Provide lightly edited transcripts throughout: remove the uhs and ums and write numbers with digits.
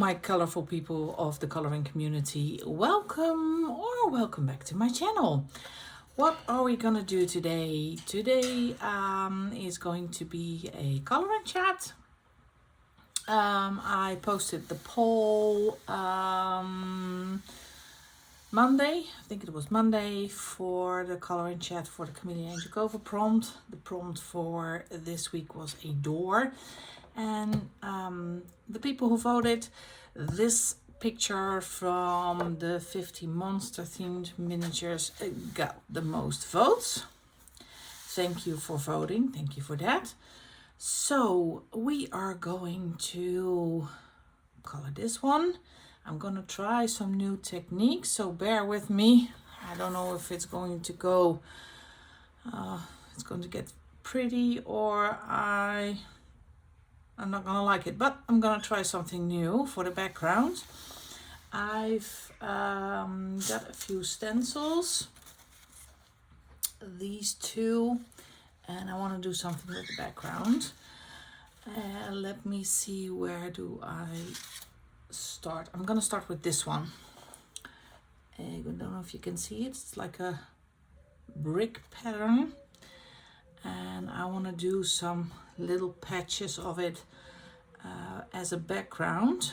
my colorful people of the coloring community. Welcome back to my channel. What are we gonna do today? Today is going to be a coloring chat. I posted the poll Monday, I think it was Monday, for the coloring chat for the Kameliya Angelkova prompt. The prompt for this week was a door. And the people who voted, this picture from the 50 monster themed miniatures got the most votes. Thank you for voting. Thank you for that. So we are going to color this one. I'm going to try some new techniques, so bear with me. I don't know if it's going to go, it's going to get pretty, or I'm not gonna like it, but I'm gonna try something new for the background. I've got a few stencils, these two, and I want to do something with the background. Let me see, where do I start? I'm gonna start with this one. I don't know if you can see it. It's like a brick pattern, and I want to do some little patches of it as a background,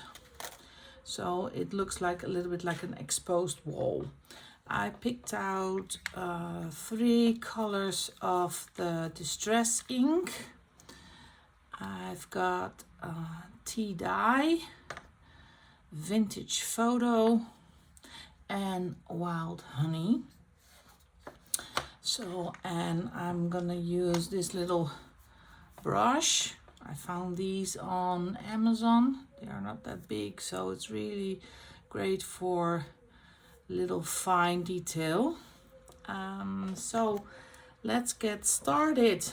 so it looks like a little bit like an exposed wall. I picked out 3 colors of the distress ink. I've got tea dye, vintage photo, and wild honey. So, and I'm gonna use this little brush. I found these on Amazon. They are not that big, so it's really great for little fine detail. So let's get started.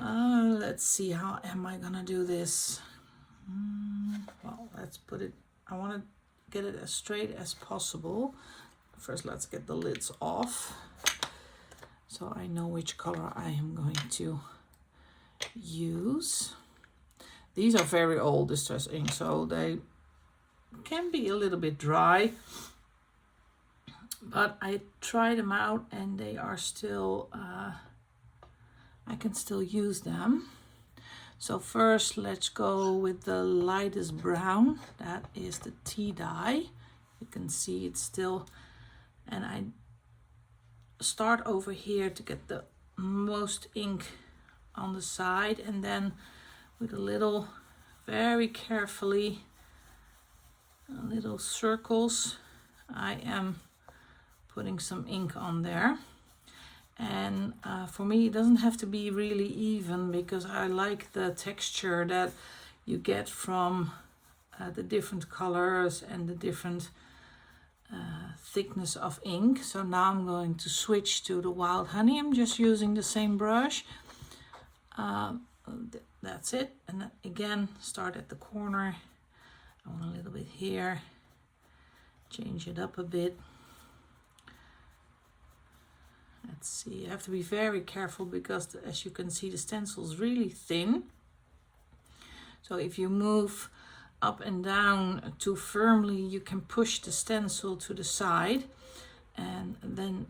Let's see, how am I gonna do this? Well, let's put it, I want to get it as straight as possible. First, let's get the lids off, so I know which color I am going to use. These are very old distress ink, so they can be a little bit dry, but I tried them out and they are still, I can still use them. So first, let's go with the lightest brown. That is the tea dye. You can see it's still, and I start over here to get the most ink on the side, and then with a little, very carefully, little circles, I am putting some ink on there. And for me, it doesn't have to be really even, because I like the texture that you get from the different colors and the different thickness of ink. So now I'm going to switch to the wild honey. I'm just using the same brush. That's it. And then again, start at the corner. I want a little bit here, change it up a bit. Let's see, you have to be very careful, because as you can see, the stencil is really thin. So if you move up and down too firmly, you can push the stencil to the side, and then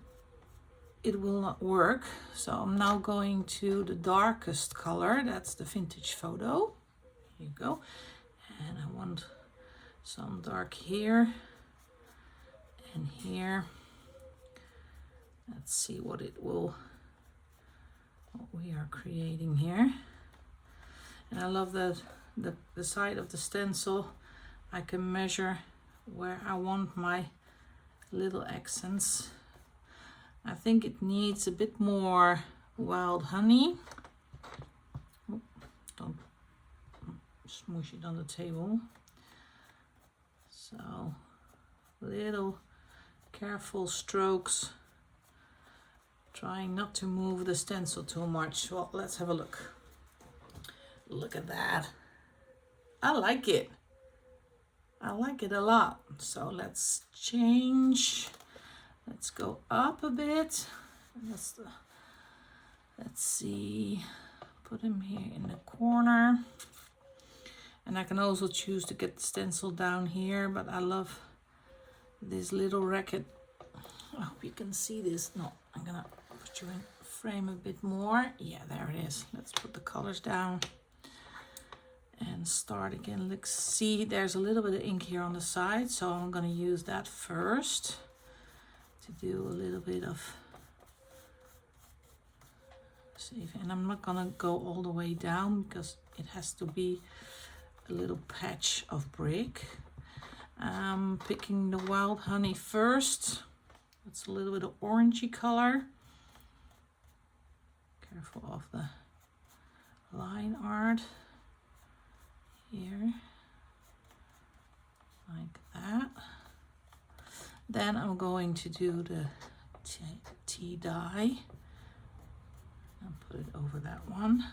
it will not work. So I'm now going to the darkest color, that's the vintage photo. Here you go. And I want some dark here and here. Let's see what we are creating here. And I love that the side of the stencil, I can measure where I want my little accents. I think it needs a bit more wild honey. Oh, don't smoosh it on the table. So little careful strokes, trying not to move the stencil too much. Well, let's have a look. Look at that. I like it. I like it a lot. So let's change. Let's go up a bit. Let's see. Put him here in the corner. And I can also choose to get the stencil down here, but I love this little racket. I hope you can see this. No, I'm gonna put you in frame a bit more. Yeah, there it is. Let's put the colors down and start again. Let's see, there's a little bit of ink here on the side, so I'm gonna use that first to do a little bit of saving. And I'm not gonna go all the way down because it has to be a little patch of brick. I'm picking the wild honey first. It's a little bit of orangey color. Careful of the line art here, like that. Then I'm going to do the tea dye and put it over that one.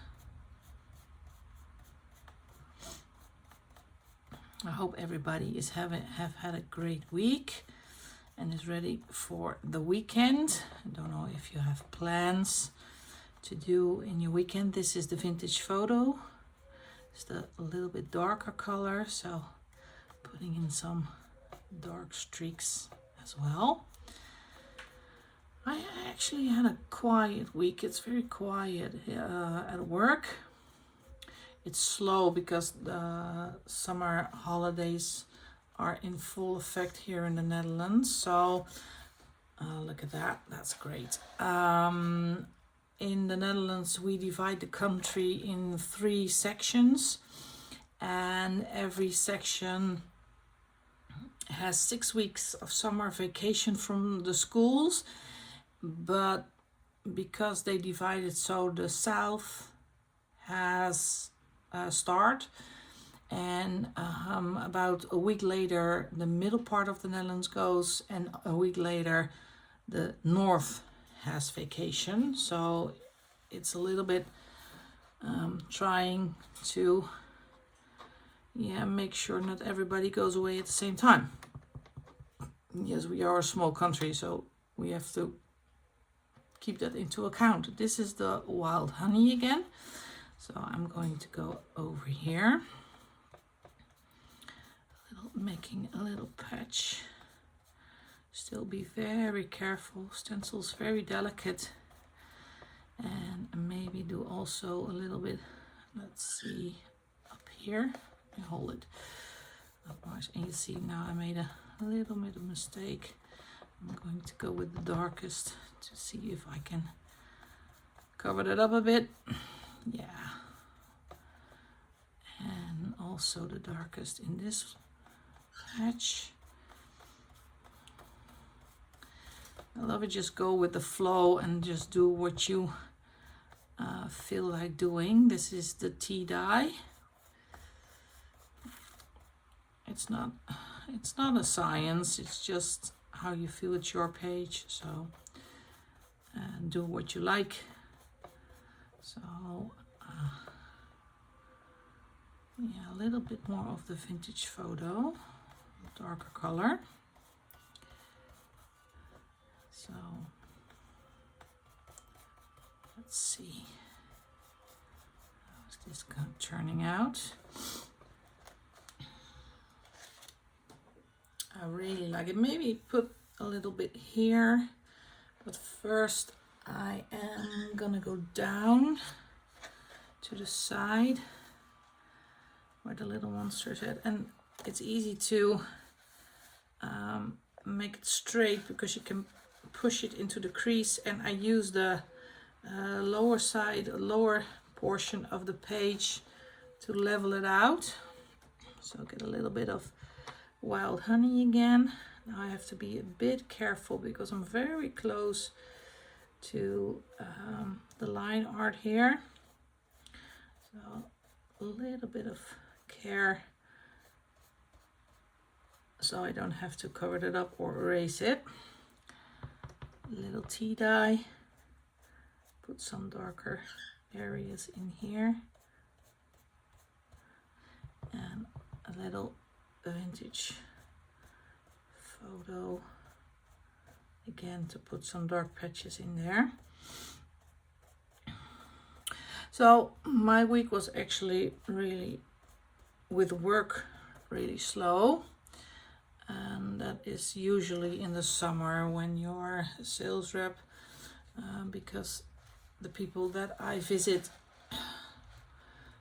I hope everybody is have had a great week and is ready for the weekend. I don't know if you have plans to do in your weekend. This is the vintage photo. It's a little bit darker color, so putting in some dark streaks as well. I actually had a quiet week. It's very quiet at work. It's slow because the summer holidays are in full effect here in the Netherlands. So look at that, that's great. In the Netherlands, we divide the country in 3 sections, and every section has 6 weeks of summer vacation from the schools. But because they divide it so, the south has a start, and about a week later the middle part of the Netherlands goes, and a week later the north has vacation. So it's a little bit trying to make sure not everybody goes away at the same time. Yes, we are a small country, so we have to keep that into account. This is the wild honey again, so I'm going to go over here, making a little patch. Still be very careful, stencil's very delicate. And maybe do also a little bit, let's see, up here. Let me hold it otherwise. And you see now I made a little bit of mistake. I'm going to go with the darkest to see if I can cover that up a bit. Yeah. And also the darkest in this patch. I love it, just go with the flow and just do what you feel like doing. This is the tea dye. It's not a science, it's just how you feel. It's your page, so do what you like. So yeah, a little bit more of the vintage photo, darker color. So let's see, how's this turning out? I really like it. Maybe put a little bit here, but first I am gonna go down to the side where the little monster's at, and it's easy to make it straight because you can push it into the crease, and I use the lower portion of the page to level it out. So get a little bit of wild honey again. Now I have to be a bit careful because I'm very close to the line art here. So a little bit of care so I don't have to cover it up or erase it. Little tea dye, put some darker areas in here, and a little vintage photo again to put some dark patches in there. So my week was actually really with work really slow, and that is usually in the summer when you're a sales rep, because the people that I visit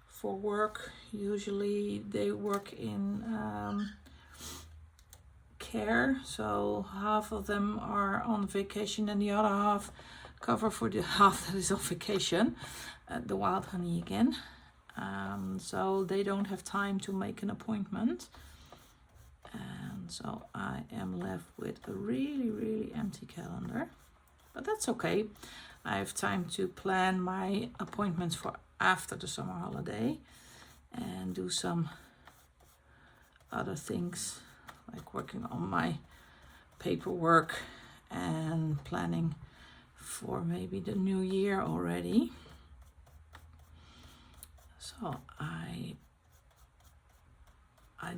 for work, usually they work in care, so half of them are on vacation and the other half cover for the half that is on vacation, the wild honey again. So they don't have time to make an appointment, and so I am left with a really empty calendar, but that's okay. I have time to plan my appointments for after the summer holiday and do some other things like working on my paperwork and planning for maybe the new year already. So I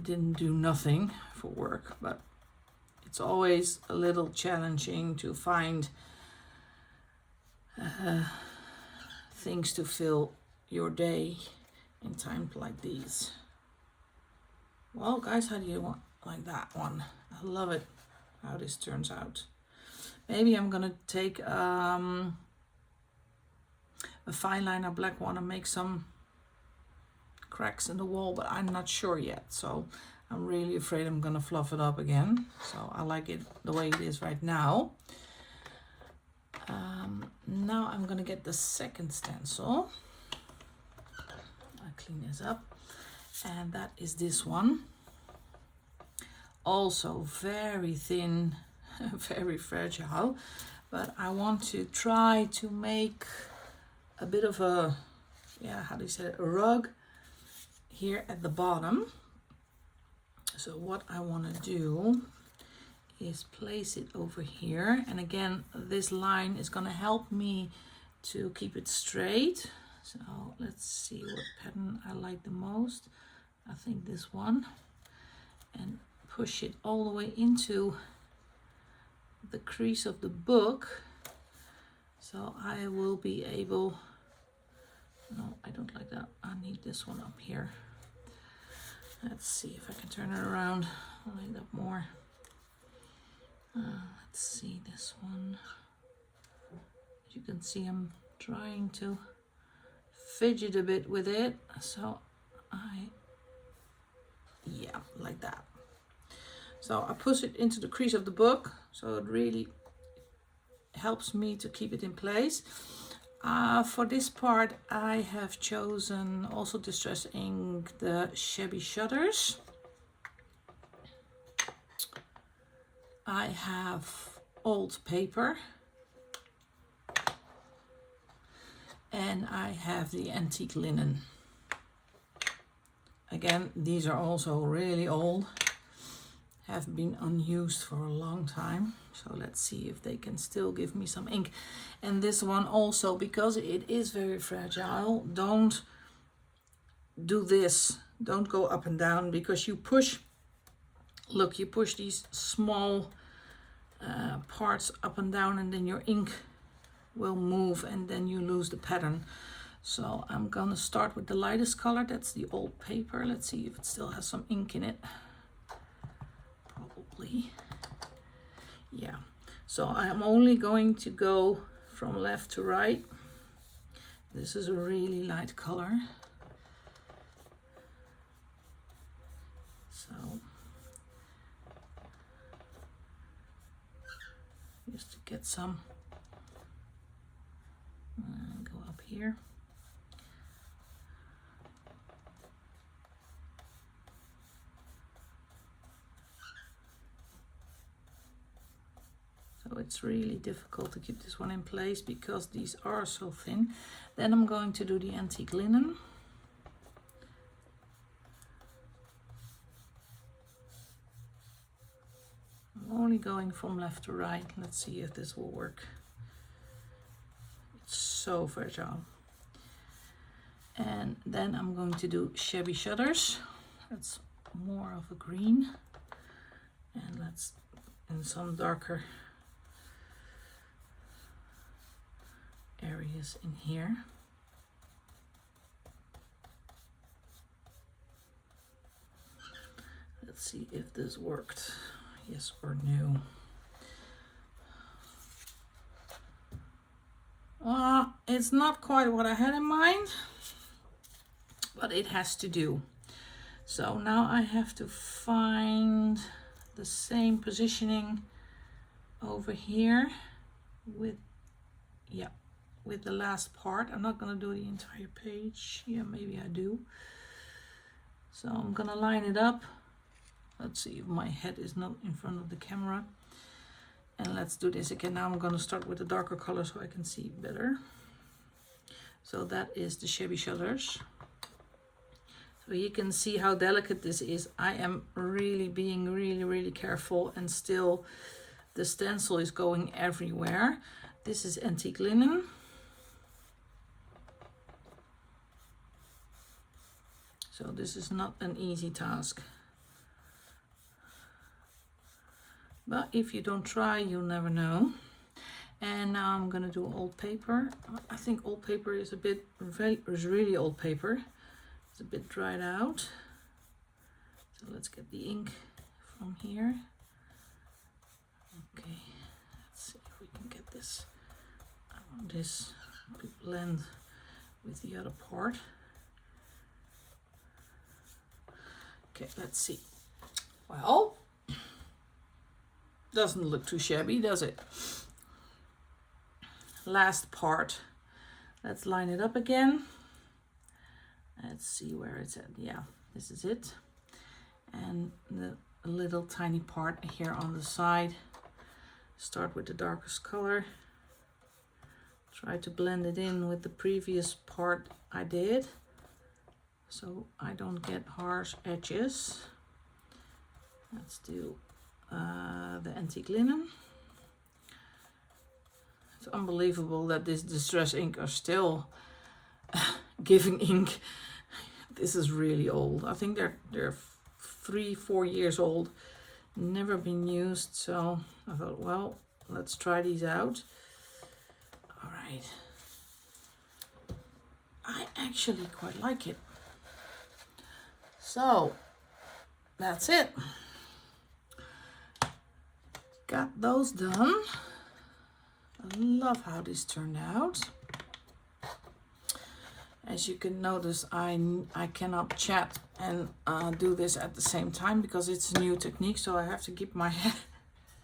didn't do nothing for work, but it's always a little challenging to find things to fill your day in times like these. Well, guys, how do you want like that one? I love it how this turns out. Maybe I'm gonna take a fine liner black one and make some cracks in the wall, but I'm not sure yet, so I'm really afraid I'm gonna fluff it up again. So I like it the way it is right now. Now I'm gonna get the second stencil. I clean this up, and that is this one. Also very thin, very fragile, but I want to try to make a bit of a, how do you say it, a rug here at the bottom. So what I want to do is place it over here, and again this line is going to help me to keep it straight. So let's see what pattern I like the most. I think this one, and push it all the way into the crease of the book, so I will be able, no, I don't like that, I need this one up here. Let's see if I can turn it around. I like that more. Let's see this one. As you can see, I'm trying to fidget a bit with it, so like that. So I push it into the crease of the book, so it really helps me to keep it in place. For this part, I have chosen also Distress Ink, the Shabby Shutters. I have old paper, and I have the antique linen. Again, these are also really old, have been unused for a long time, so let's see if they can still give me some ink. And this one also, because it is very fragile, don't do this, don't go up and down, because you push, look, you push these small parts up and down, and then your ink will move and then you lose the pattern. So I'm gonna start with the lightest color, that's the old paper. Let's see if it still has some ink in it. Probably. Yeah. So I'm only going to go from left to right. This is a really light color. So just to get some, go up here. So it's really difficult to keep this one in place because these are so thin. Then I'm going to do the antique linen. I'm only going from left to right. Let's see if this will work. It's so fragile. And then I'm going to do Shabby Shutters. That's more of a green. And let's, in some darker areas in here. Let's see if this worked. Yes or no. It's not quite what I had in mind, but it has to do. So now I have to find the same positioning over here with, yeah, with the last part. I'm not gonna do the entire page. Yeah, maybe I do. So I'm gonna line it up. Let's see if my head is not in front of the camera. And let's do this again. Now I'm gonna start with a darker color so I can see better. So that is the shabby shutters. So you can see how delicate this is. I am really being really careful, and still the stencil is going everywhere. This is antique linen. So this is not an easy task. But if you don't try, you'll never know. And now I'm gonna do old paper. I think old paper is a bit, really old paper. It's a bit dried out. So let's get the ink from here. Okay, let's see if we can get this. I want this to blend with the other part. Okay, let's see. Well, doesn't look too shabby, does it? Last part. Let's line it up again. Let's see where it's at. Yeah, this is it. And the little tiny part here on the side. Start with the darkest color. Try to blend it in with the previous part I did, so I don't get harsh edges. Let's do the antique linen. It's unbelievable that this distress ink are still giving ink. This is really old. I think they're 3-4 years old, never been used. So I thought, well, let's try these out. All right. I actually quite like it. So that's it. Got those done. I love how this turned out. As you can notice, I cannot chat and do this at the same time because it's a new technique. So I have to keep my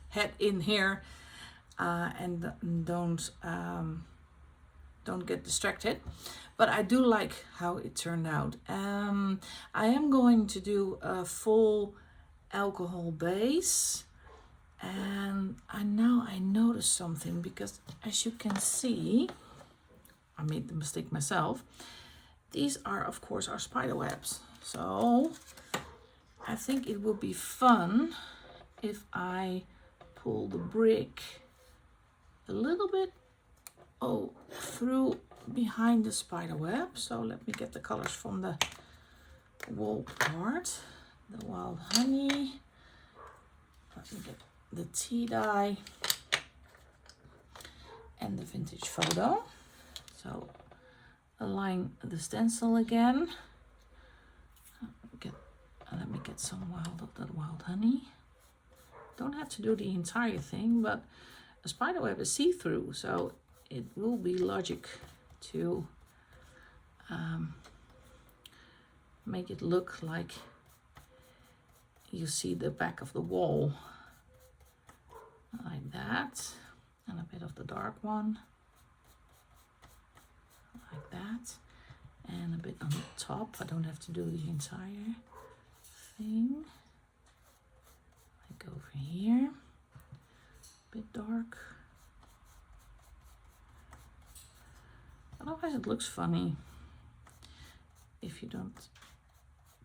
head in here and don't get distracted. But I do like how it turned out. I am going to do a full alcohol base. And now I noticed something, because as you can see, I made the mistake myself. These are, of course, our spider webs. So I think it would be fun if I pull the brick a little bit through behind the spider web. So let me get the colors from the wall part. The wild honey. Let me get the tea dye and the vintage photo. So align the stencil again. Let me get some of that wild honey. Don't have to do the entire thing, but a spider web is see-through, so it will be logic to make it look like you see the back of the wall. Like that, and a bit of the dark one, like that, and a bit on the top. I don't have to do the entire thing. Like over here, a bit dark. Otherwise it looks funny if you don't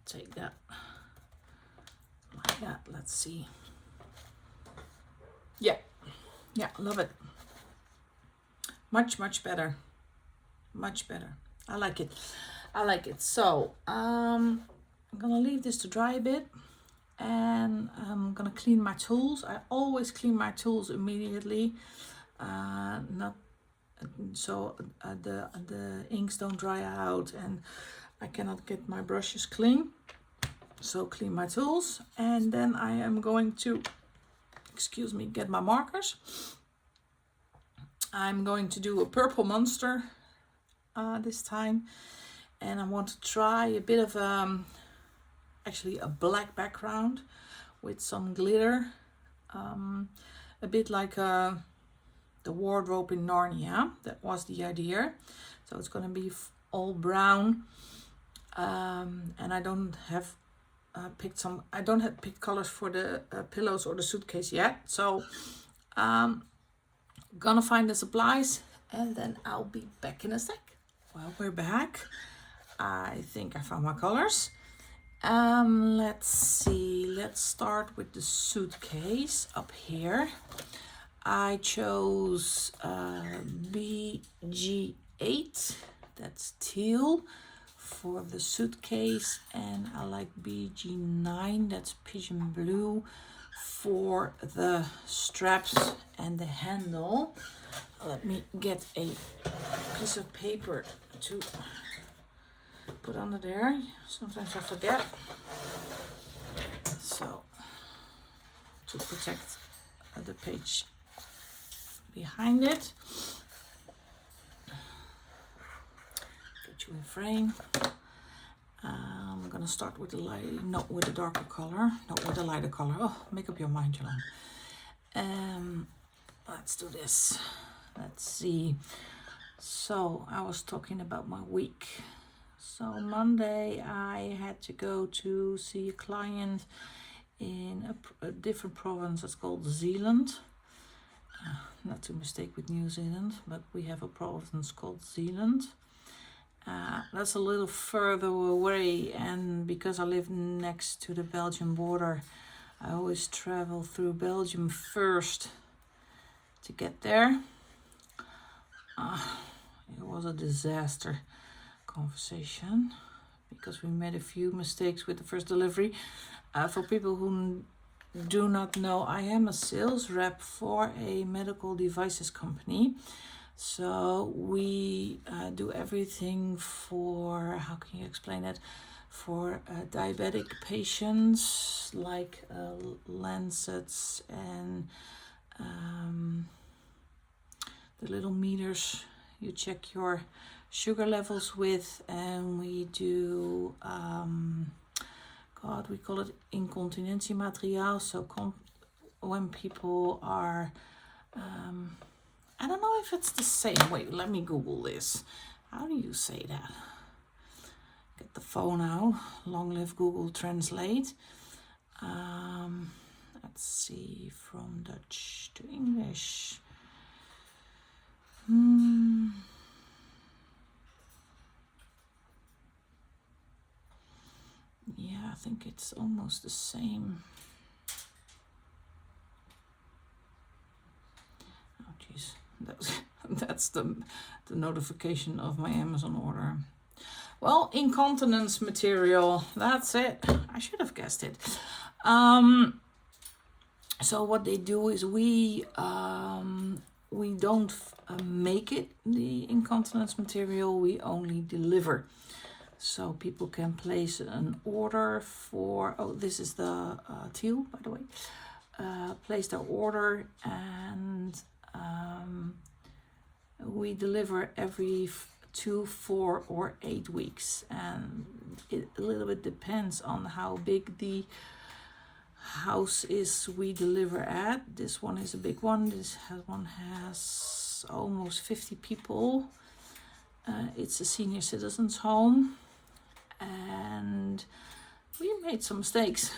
take that like that. Let's see. Yeah, love it. Much better. Much better. I like it. So I'm gonna leave this to dry a bit, and I'm gonna clean my tools. I always clean my tools immediately, not so the inks don't dry out and I cannot get my brushes clean. So clean my tools, and then I am going to, excuse me, get my markers. I'm going to do a purple monster this time, and I want to try a bit of actually a black background with some glitter, a bit like the wardrobe in Narnia. That was the idea. So it's going to be all brown, and I don't have picked colors for the pillows or the suitcase yet. So gonna find the supplies, and then I'll be back in a sec. Well, we're back. I think I found my colors. Let's see, let's start with the suitcase up here. I chose BG8, that's teal, for the suitcase, and I like BG9, that's pigeon blue, for the straps and the handle. Let me get a piece of paper to put under there. Sometimes I forget. So, to protect the page behind it. Get you in frame. I'm gonna start with the light, not with the darker color, not with the lighter color. Oh, make up your mind, Jolene. Let's do this. Let's see. So I was talking about my week. So Monday I had to go to see a client in a different province. It's called Zealand. Not to mistake with New Zealand, but we have a province called Zealand. That's a little further away, and because I live next to the Belgian border, I always travel through Belgium first to get there. It was a disaster conversation because we made a few mistakes with the first delivery. For people who do not know, I am a sales rep for a medical devices company. So we do everything for, how can you explain it, for diabetic patients, like lancets and the little meters you check your sugar levels with, and we do we call it incontinentiemateriaal. So when people are I don't know if it's the same. Wait, let me Google this. How do you say that? Get the phone out. Long live Google Translate. Let's see, from Dutch to English. Yeah, I think it's almost the same. Oh, jeez. That's the notification of my Amazon order. Well, incontinence material, that's it. I should have guessed it. So what they do is we don't make it, the incontinence material, we only deliver. So people can place an order for, oh, this is the teal, by the way. Place their order, and we deliver every 2, 4, or 8 weeks, and it a little bit depends on how big the house is we deliver at. This one is a big one. This one has almost 50 people. It's a senior citizens home, and we made some mistakes,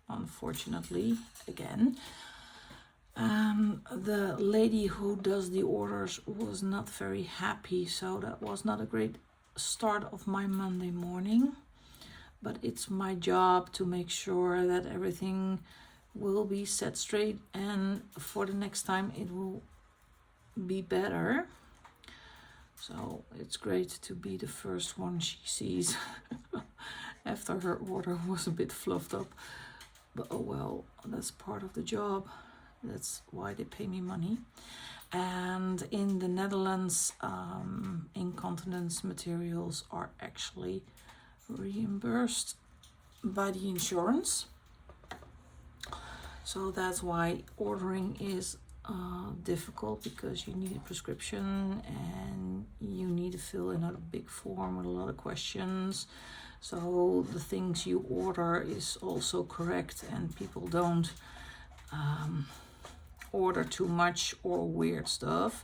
unfortunately, again. The lady who does the orders was not very happy, so that was not a great start of my Monday morning. But it's my job to make sure that everything will be set straight, and for the next time it will be better. So it's great to be the first one she sees after her order was a bit fluffed up. But oh well, that's part of the job. That's why they pay me money. And in the Netherlands, incontinence materials are actually reimbursed. by the insurance. So that's why ordering is difficult, because you need a prescription and you need to fill in a big form with a lot of questions. So the things you order is also correct, and people don't order too much or weird stuff.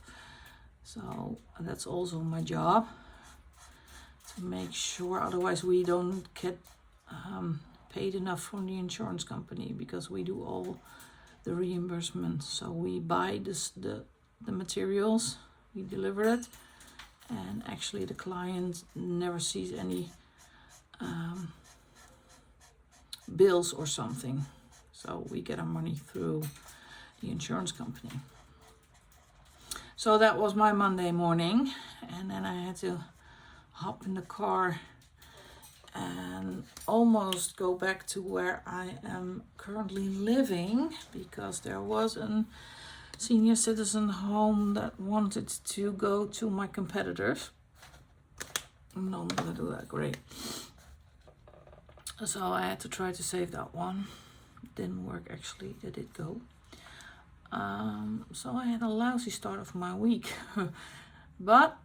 So that's also my job, to make sure, otherwise we don't get paid enough from the insurance company, because we do all the reimbursement. So we buy the materials, we deliver it, and actually the client never sees any bills or something. So we get our money through the insurance company. So that was my Monday morning, and then I had to hop in the car and almost go back to where I am currently living, because there was a senior citizen home that wanted to go to my competitors. No, I'm gonna do that, great. So I had to try to save that one. Didn't work actually, it did go. So I had a lousy start of my week. But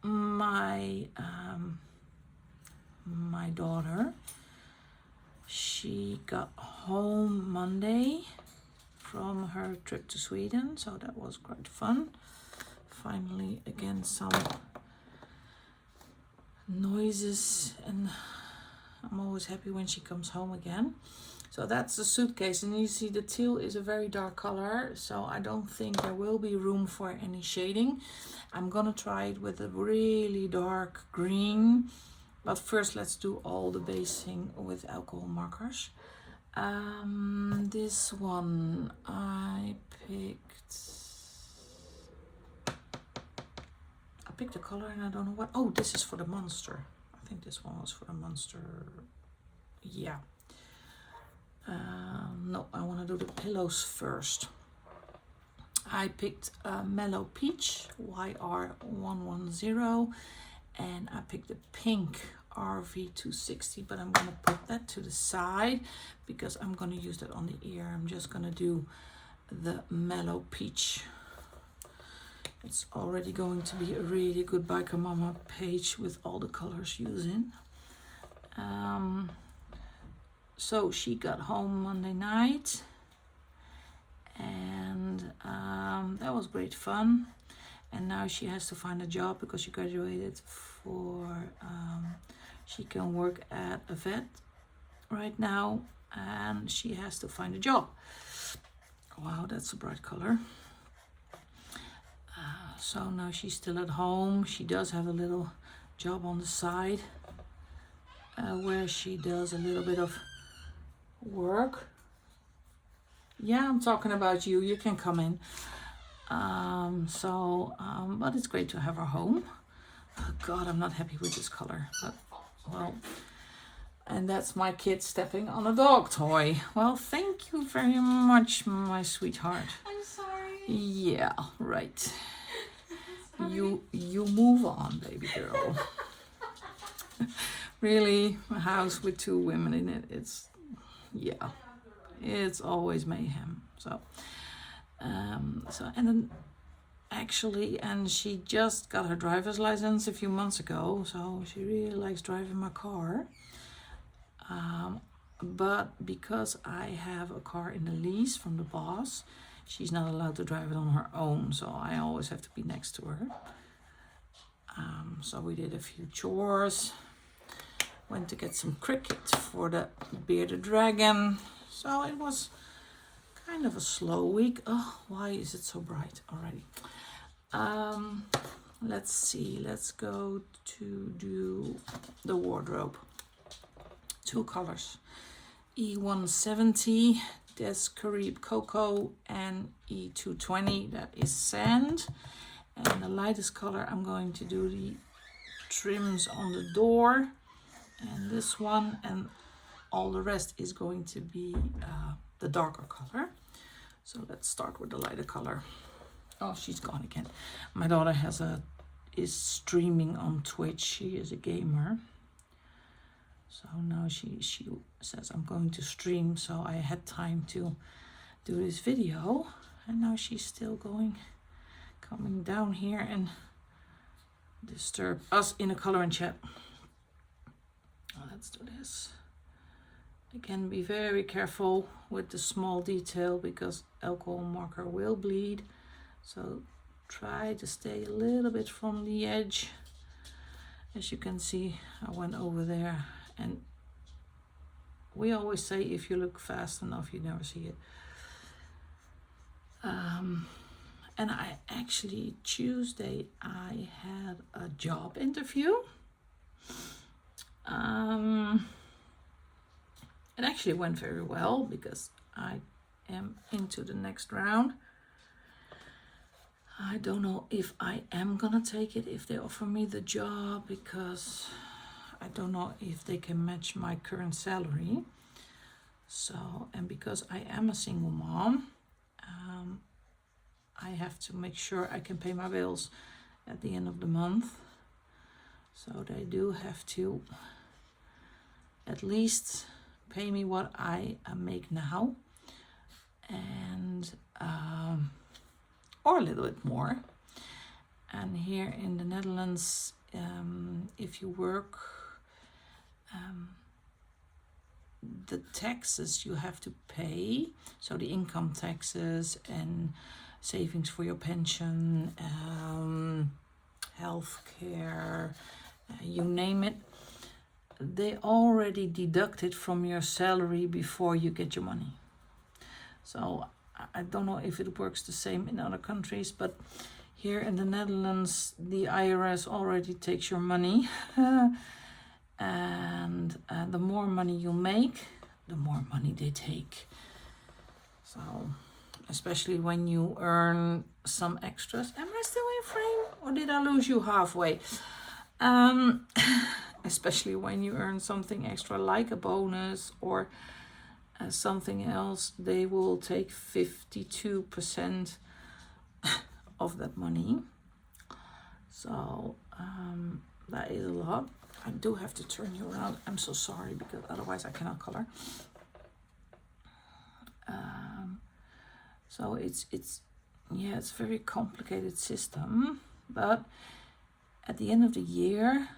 my daughter, she got home Monday from her trip to Sweden, so that was quite fun. Finally, again, some noises, and I'm always happy when she comes home again. So that's the suitcase, and you see the teal is a very dark color, so I don't think there will be room for any shading. I'm gonna try it with a really dark green, but first let's do all the basing with alcohol markers. This one I picked a color and I don't know what. Oh, this is for the monster. I think this one was for the monster. Yeah. No, I want to do the pillows first. I picked Mellow Peach YR110, and I picked the pink RV260, but I'm going to put that to the side because I'm going to use that on the ear. I'm just going to do the Mellow Peach. It's already going to be a really good Biker Mama page with all the colors used in. So she got home Monday night, and that was great fun. And now she has to find a job because she graduated she can work at a vet right now, and she has to find a job. Wow, that's a bright color. So now she's still at home. She does have a little job on the side where she does a little bit of work. Yeah, I'm talking about you. You can come in. But it's great to have her home. Oh God, I'm not happy with this color. But, well, and that's my kid stepping on a dog toy. Well, thank you very much, my sweetheart. I'm sorry. Yeah, right. You move on, baby girl. Really, a house with two women in it, it's always mayhem. So and then actually, and she just got her driver's license a few months ago, so she really likes driving my car. But because I have a car in a lease from the boss, she's not allowed to drive it on her own, so I always have to be next to her. So we did a few chores, went to get some cricket for the bearded dragon. So it was kind of a slow week. Oh, why is it so bright already? Let's see, let's go to do the wardrobe. 2 colors, E170, that's Carib Cocoa, and E220, that is Sand. And the lightest color, I'm going to do the trims on the door, and this one, and all the rest is going to be the darker color. So let's start with the lighter color. Oh, she's gone again. My daughter is streaming on Twitch. She is a gamer. So now she says I'm going to stream, so I had time to do this video, and now she's still coming down here and disturb us in a coloring chat. Let's do this. Again, be very careful with the small detail because alcohol marker will bleed. So try to stay a little bit from the edge. As you can see, I went over there, and we always say if you look fast enough, you never see it. And I actually, Tuesday, I had a job interview. It actually went very well because I am into the next round. I don't know if I am gonna take it if they offer me the job, because I don't know if they can match my current salary. So, and because I am a single mom, I have to make sure I can pay my bills at the end of the month. So they do have to at least pay me what I make now, and or a little bit more. And here in the Netherlands, if you work, the taxes you have to pay, so the income taxes and savings for your pension, health care, you name it, they already deduct it from your salary before you get your money. So I don't know if it works the same in other countries, but here in the Netherlands, the IRS already takes your money. And the more money you make, the more money they take. So, especially when you earn some extras. Am I still in frame, or did I lose you halfway? Especially when you earn something extra like a bonus or something else, they will take 52% of that money. So that is a lot. I do have to turn you around. I'm so sorry, because otherwise I cannot color. So it's a very complicated system, but at the end of the year,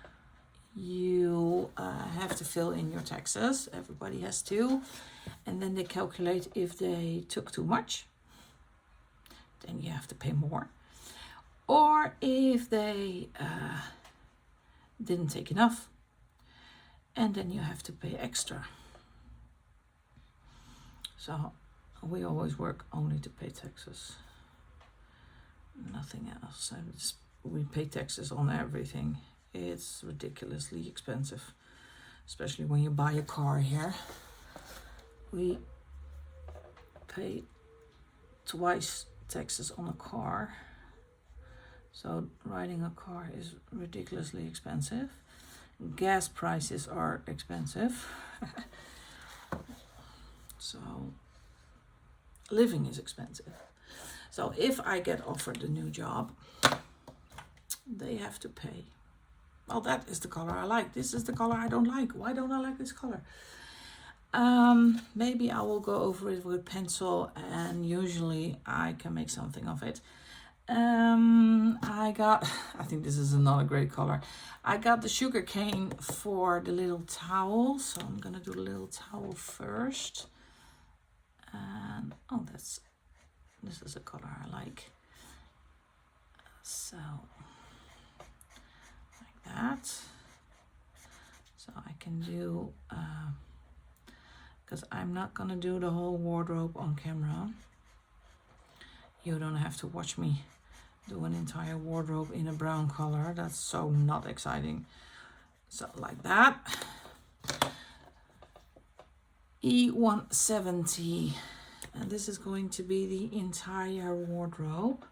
you have to fill in your taxes. Everybody has to, and then they calculate if they took too much, then you have to pay more, or if they didn't take enough, and then you have to pay extra. So we always work only to pay taxes, nothing else. And we pay taxes on everything. It's ridiculously expensive, especially when you buy a car here. We pay twice taxes on a car. So riding a car is ridiculously expensive. Gas prices are expensive. So living is expensive. So if I get offered a new job, they have to pay. Well, that is the color I like. This is the color I don't like. Why don't I like this color? Maybe I will go over it with pencil, and usually I can make something of it. I think this is another great color. I got the sugar cane for the little towel, so I'm gonna do the little towel first. And oh, this is a color I like. So like that. So I can do, because I'm not gonna do the whole wardrobe on camera. You don't have to watch me do an entire wardrobe in a brown color. That's so not exciting. So like that. E170, and this is going to be the entire wardrobe.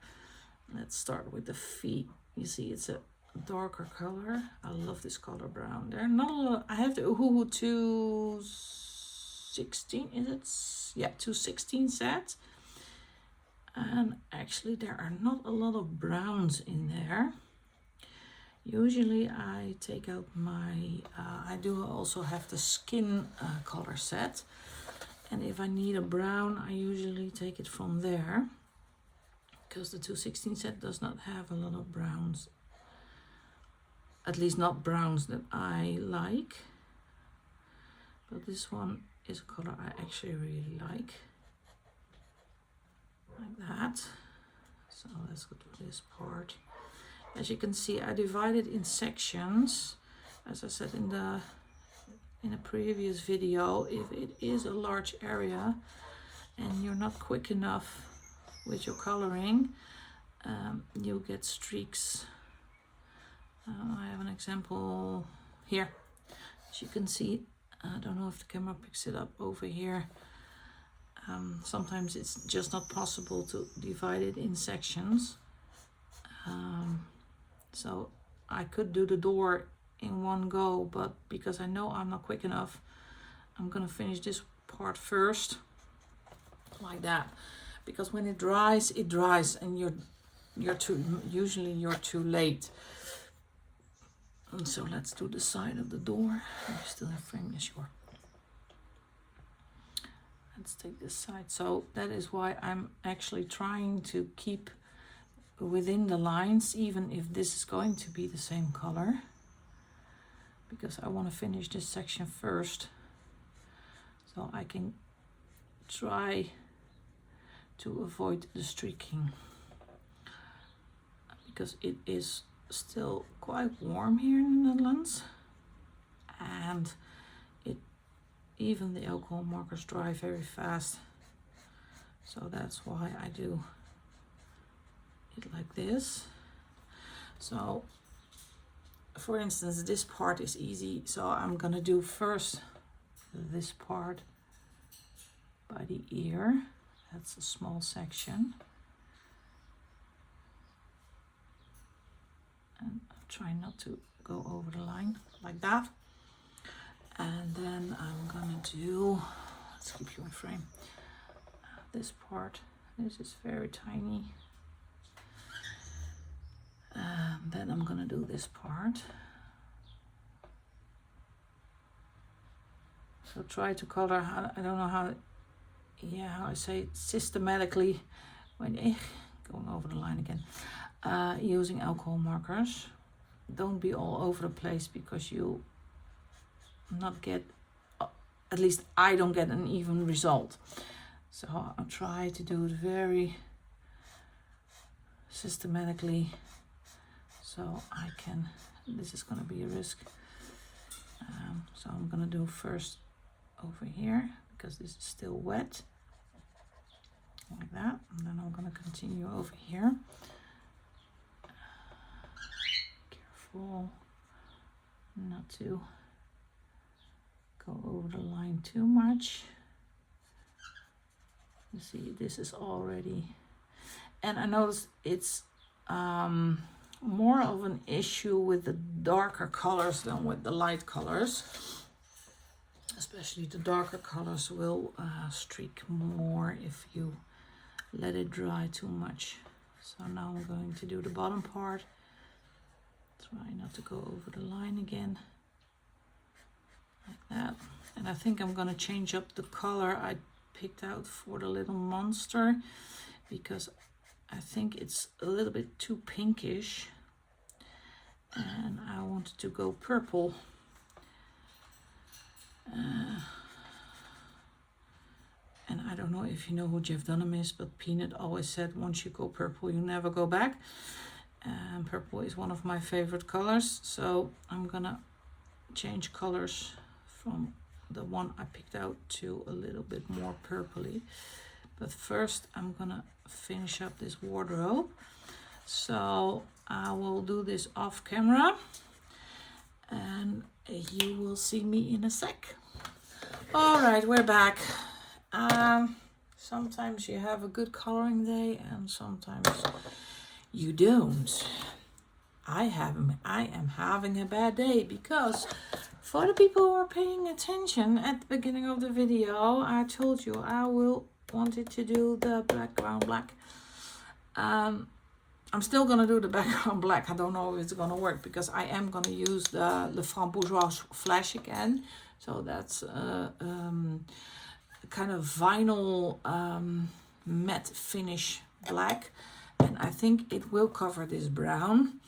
Let's start with the feet. You see it's a darker color. I love this color brown. There are not a lot. I have the Uhuhu 216, is it? Yeah, 216 set. And actually there are not a lot of browns in there. Usually I take out my, I do also have the skin color set. And if I need a brown, I usually take it from there. Because the 216 set does not have a lot of browns. At least not browns that I like. But this one is a color I actually really like. Like that. So let's go to this part. As you can see, I divided in sections. As I said in a previous video, if it is a large area and you're not quick enough with your coloring, you'll get streaks. I have an example here. As you can see, I don't know if the camera picks it up over here. Sometimes it's just not possible to divide it in sections. So I could do the door in one go, but because I know I'm not quick enough, I'm gonna finish this part first, like that. Because when it dries, and usually you're too late. And so let's do the side of the door. Are you still in frame? Yes, you are. Let's take this side. So that is why I'm actually trying to keep within the lines, even if this is going to be the same color, because I want to finish this section first, so I can try to avoid the streaking, because it is still quite warm here in the Netherlands, and even the alcohol markers dry very fast. So that's why I do it like this. So for instance, this part is easy, so I'm gonna do first this part by the ear. That's a small section, and I'll try not to go over the line like that. And then I'm gonna do, let's keep you in frame, this part. This is very tiny. And then I'm gonna do this part. So try to color, I don't know how I say it, systematically, when going over the line again, using alcohol markers. Don't be all over the place, because you not get, at least I don't get an even result. So I'll try to do it very systematically, so I can, this is going to be a risk. So I'm going to do first over here, because this is still wet, like that, and then I'm going to continue over here. Careful not to go over the line too much. You see, this is already, and I noticed it's more of an issue with the darker colors than with the light colors. Especially the darker colors will streak more if you let it dry too much. So now I'm going to do the bottom part. Try not to go over the line again, like that. And I think I'm gonna change up the color I picked out for the little monster, because I think it's a little bit too pinkish, and I wanted to go purple. And I don't know if you know who Jeff Dunham is, but Peanut always said, once you go purple, you never go back. And purple is one of my favorite colors, so I'm gonna change colors from the one I picked out to a little bit more purpley. But first I'm gonna finish up this wardrobe, so I will do this off camera and you will see me in a sec. All right, we're back. Sometimes you have a good coloring day and sometimes you don't. I am having a bad day, because for the people who are paying attention at the beginning of the video, I told you I wanted to do the background black. I'm still gonna do the background black. I don't know if it's gonna work because I am gonna use the Le Framboise Flash again. So that's kind of vinyl matte finish black, and I think it will cover this brown.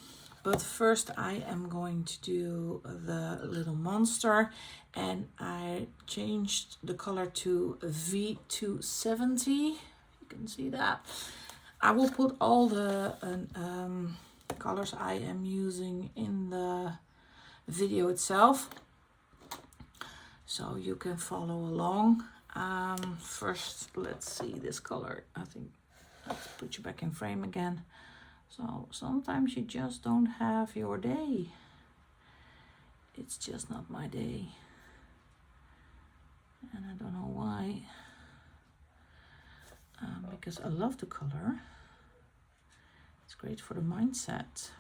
But first I am going to do the little monster, and I changed the color to V270. You can see that. I will put all the colors I am using in the video itself, so you can follow along. First, let's see this color. I think let's put you back in frame again. So sometimes you just don't have your day. It's just not my day. And I don't know why. Because I love the color. It's great for the mindset.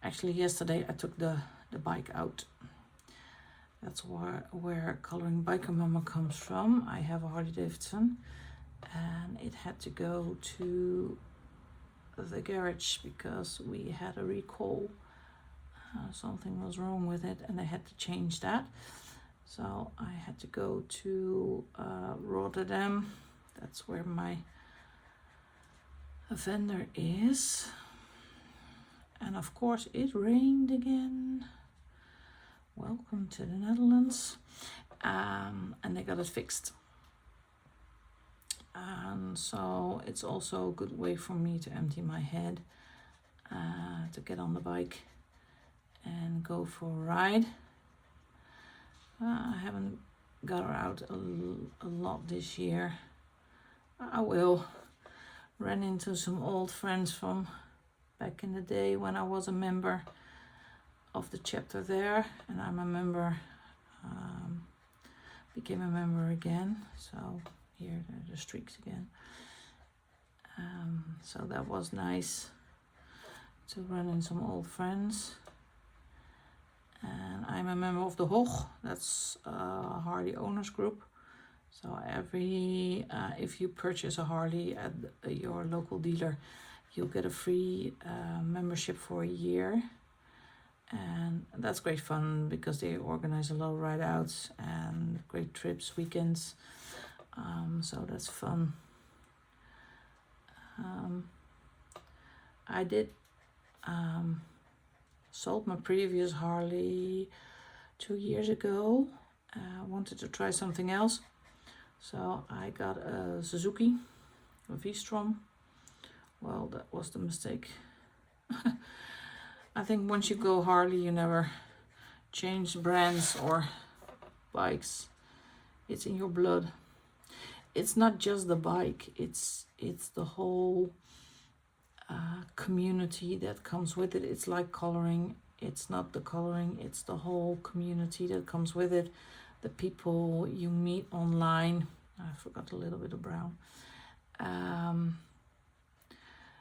Actually, yesterday I took the bike out. That's where Coloring Biker Mama comes from. I have a Harley Davidson, and it had to go to the garage because we had a recall. Something was wrong with it and they had to change that. So I had to go to Rotterdam. That's where my vendor is. And of course it rained again. Welcome to the Netherlands. And they got it fixed. And so it's also a good way for me to empty my head, to get on the bike and go for a ride. I haven't got her out a lot this year. I will run into some old friends from back in the day when I was a member of the chapter there, and I'm a member, became a member again. So here are the streaks again. So that was nice to run in some old friends. And I'm a member of the Hoch, that's a Harley owners group. So if you purchase a Harley at your local dealer, you'll get a free membership for a year. And that's great fun because they organize a lot of ride outs and great trips, weekends. So that's fun. I did sold my previous Harley 2 years ago. Wanted to try something else. So I got a Suzuki, a V-Strom. Well, that was the mistake. I think once you go Harley, you never change brands or bikes. It's in your blood. It's not just the bike, it's the whole community that comes with it. It's like coloring. It's not the coloring, it's the whole community that comes with it. The people you meet online. I forgot a little bit of brown.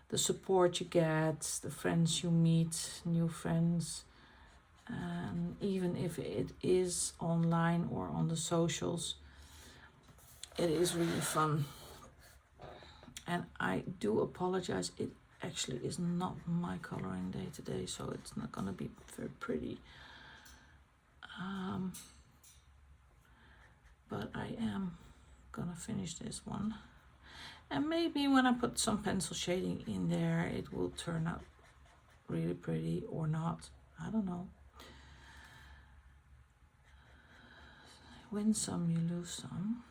The support you get, the friends you meet, new friends. And even if it is online or on the socials, it is really fun. And I do apologize, it actually is not my coloring day today, so it's not gonna be very pretty. But I am gonna finish this one. And maybe when I put some pencil shading in there, it will turn out really pretty or not. I don't know. Win some, you lose some.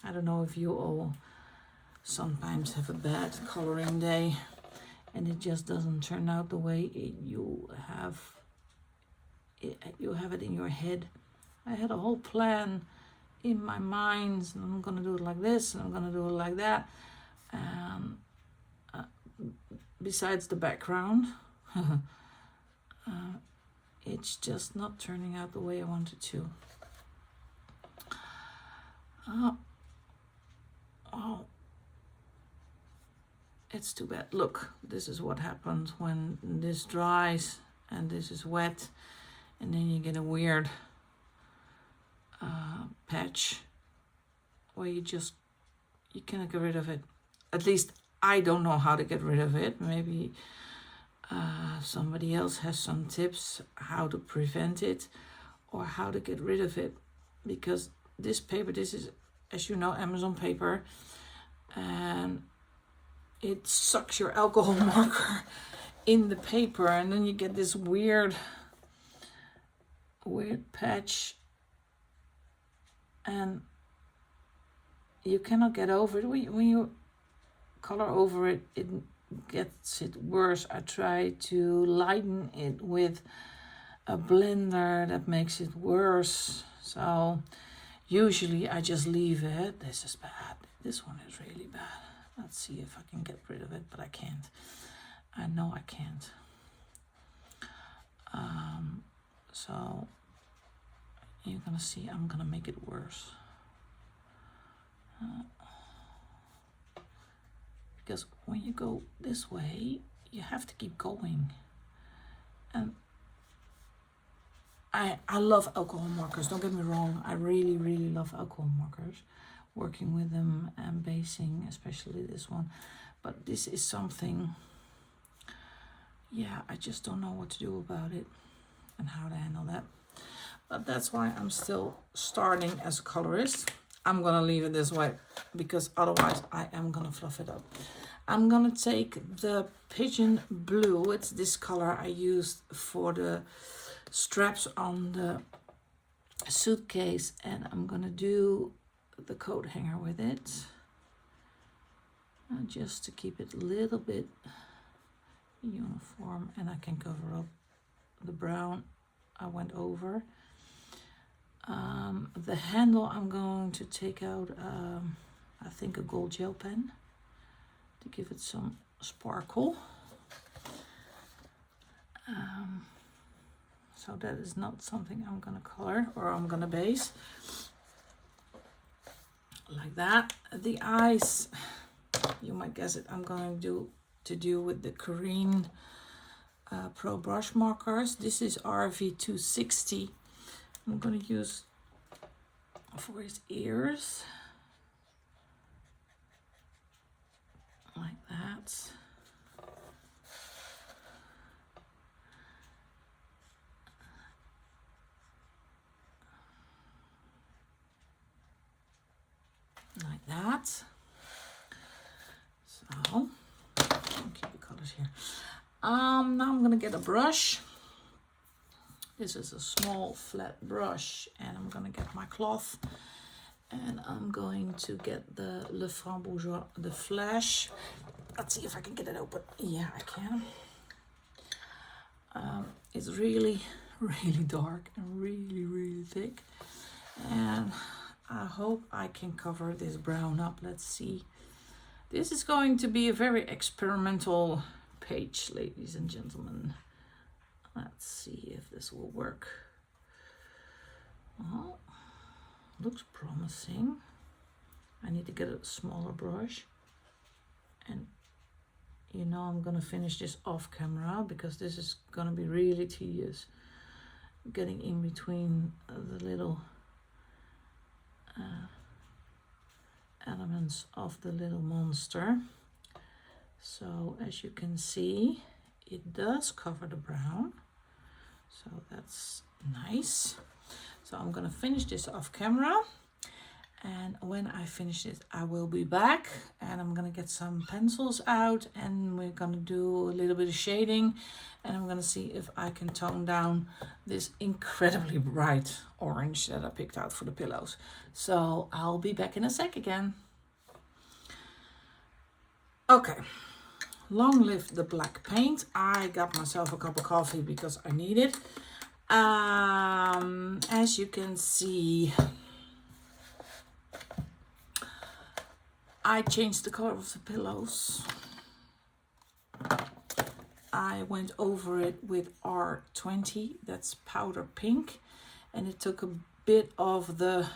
I don't know if you all sometimes have a bad coloring day and it just doesn't turn out the way you have it in your head. I had a whole plan in my mind, and I'm gonna do it like this and I'm gonna do it like that. Besides the background, it's just not turning out the way I wanted to. Oh, it's too bad. Look, this is what happens when this dries and this is wet, and then you get a weird patch where you cannot get rid of it. At least I don't know how to get rid of it. Maybe somebody else has some tips how to prevent it or how to get rid of it, because this paper, this is, as you know, Amazon paper, and it sucks your alcohol marker in the paper, and then you get this weird patch, and you cannot get over it. When you color over it, it gets it worse. I try to lighten it with a blender, that makes it worse. So usually I just leave it. This is bad. This one is really bad. Let's see if I can get rid of it, but I can't. I know I can't. So you're gonna see I'm gonna make it worse. Because when you go this way, you have to keep going. And I love alcohol markers, don't get me wrong. I really, really love alcohol markers. Working with them and basing, especially this one. But this is something, yeah, I just don't know what to do about it and how to handle that. But that's why I'm still starting as a colorist. I'm gonna leave it this way because otherwise I am gonna fluff it up. I'm gonna take the pigeon blue, it's this color I used for the straps on the suitcase, and I'm gonna do the coat hanger with it, just to keep it a little bit uniform, and I can cover up the brown I went over. The handle I'm going to take out I think a gold gel pen to give it some sparkle. So that is not something I'm gonna color or I'm gonna base. Like that. The eyes, you might guess it, I'm going to do with the Korean Pro brush markers. This is RV260. I'm going to use for his ears. Like that. Like that. So, I'll keep the colors here. Now I'm gonna get a brush. This is a small flat brush, and I'm gonna get my cloth, and I'm going to get the Le Framboise, the Flash. Let's see if I can get it open. Yeah, I can. It's really, really dark and really, really thick, and I hope I can cover this brown up. Let's see. This is going to be a very experimental page, ladies and gentlemen. Let's see if this will work. Well, looks promising. I need to get a smaller brush. And you know I'm gonna finish this off camera because this is gonna be really tedious. Getting in between the little elements of the little monster. So as you can see, it does cover the brown, so that's nice. So I'm gonna finish this off camera, and when I finish it I will be back, and I'm gonna get some pencils out, and we're gonna do a little bit of shading, and I'm gonna see if I can tone down this incredibly bright orange that I picked out for the pillows. So I'll be back in a sec again. Okay, long live the black paint. I got myself a cup of coffee because I need it. As you can see, I changed the color of the pillows. I went over it with R20, that's powder pink, and it took a bit of the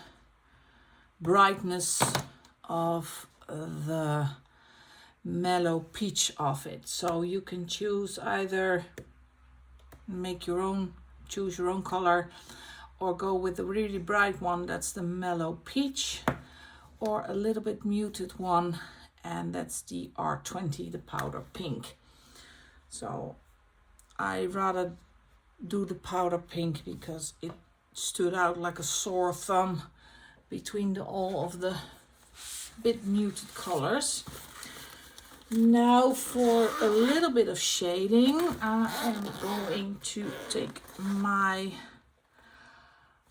brightness of the mellow peach of it. So you can choose either make your own, choose your own color, or go with the really bright one, that's the mellow peach, or a little bit muted one, and that's the R20, the powder pink. So I rather do the powder pink because it stood out like a sore thumb between all of the bit muted colors. Now for a little bit of shading, I am going to take my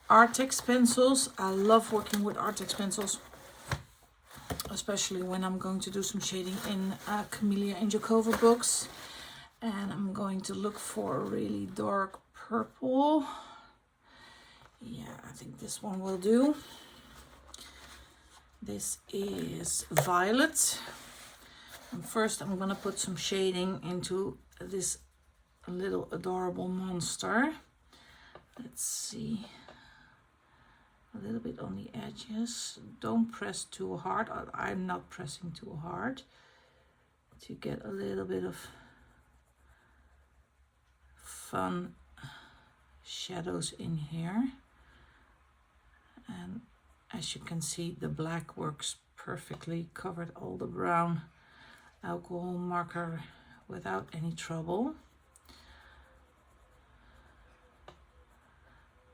Artex pencils. I love working with Artex pencils, especially when I'm going to do some shading in Kameliya Angelkova books. And I'm going to look for a really dark purple. Yeah, I think this one will do. This is violet. And first I'm gonna put some shading into this little adorable monster. Let's see. A little bit on the edges. Don't press too hard. I'm not pressing too hard to get a little bit of fun shadows in here. And as you can see, the black works perfectly, covered all the brown alcohol marker without any trouble.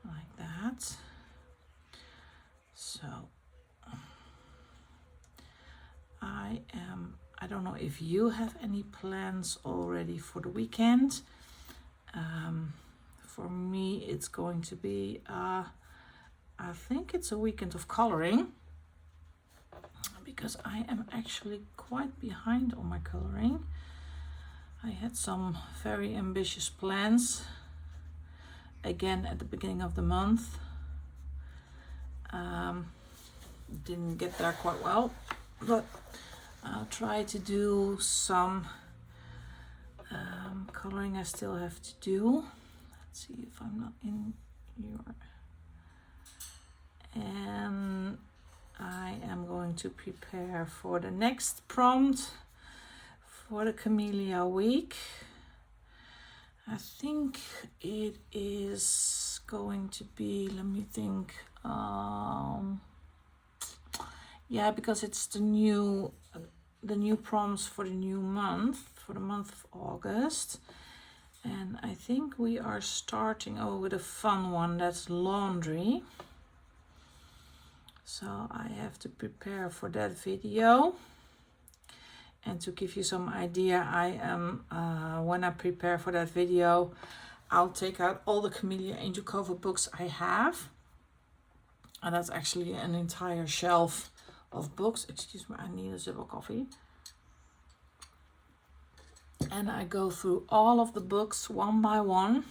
Like that. So I don't know if you have any plans already for the weekend. For me, it's going to be, I think it's a weekend of coloring, because I am actually quite behind on my coloring. I had some very ambitious plans again at the beginning of the month. Didn't get there quite well, but I'll try to do some coloring I still have to do. Let's see if I'm not in your... And I am going to prepare for the next prompt for the Kameliya week. I think it is going to be, let me think, yeah, because it's the new prompts for the new month, for the month of August. And I think we are starting with a fun one, that's laundry. So I have to prepare for that video. And to give you some idea, I am, when I prepare for that video, I'll take out all the Kameliya Angelkova books I have. And that's actually an entire shelf of books. Excuse me, I need a sip of coffee. And I go through all of the books one by one,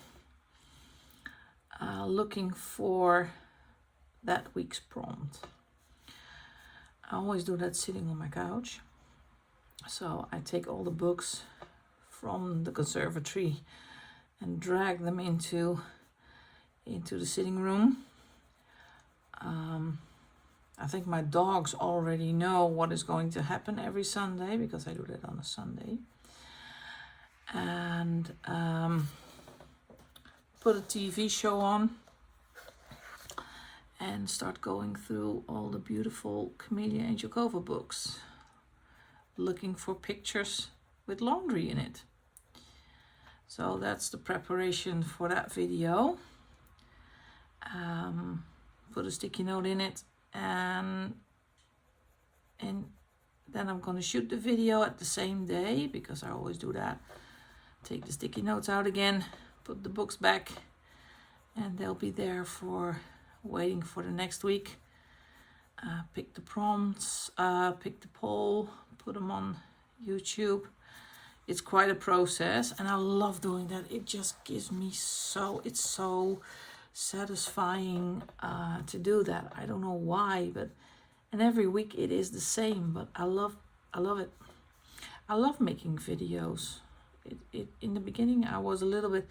looking for that week's prompt. I always do that sitting on my couch. So I take all the books from the conservatory and drag them into the sitting room. I think my dogs already know what is going to happen every Sunday, because I do that on a Sunday. And put a TV show on and start going through all the beautiful Kameliya Angelkova books, looking for pictures with laundry in it. So that's the preparation for that video. Put a sticky note in it, and then I'm going to shoot the video at the same day, because I always do that. Take the sticky notes out again, put the books back, and they'll be there for waiting for the next week. Pick the prompts, pick the poll, put them on YouTube. It's quite a process, and I love doing that. It just gives me it's so satisfying to do that. I don't know why, and every week it is the same, but I love it. I love making videos. In the beginning I was a little bit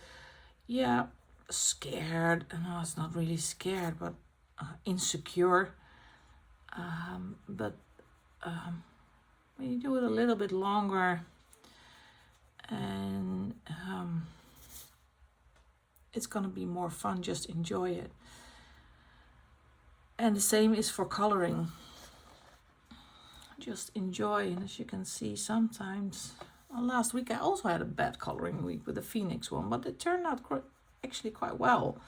scared. No, it's not really scared, but insecure. But when you do it a little bit longer, and it's gonna be more fun, just enjoy it. And the same is for coloring. just enjoy. And as you can see, sometimes, well, last week I also had a bad coloring week with the Phoenix one, but it turned out actually quite well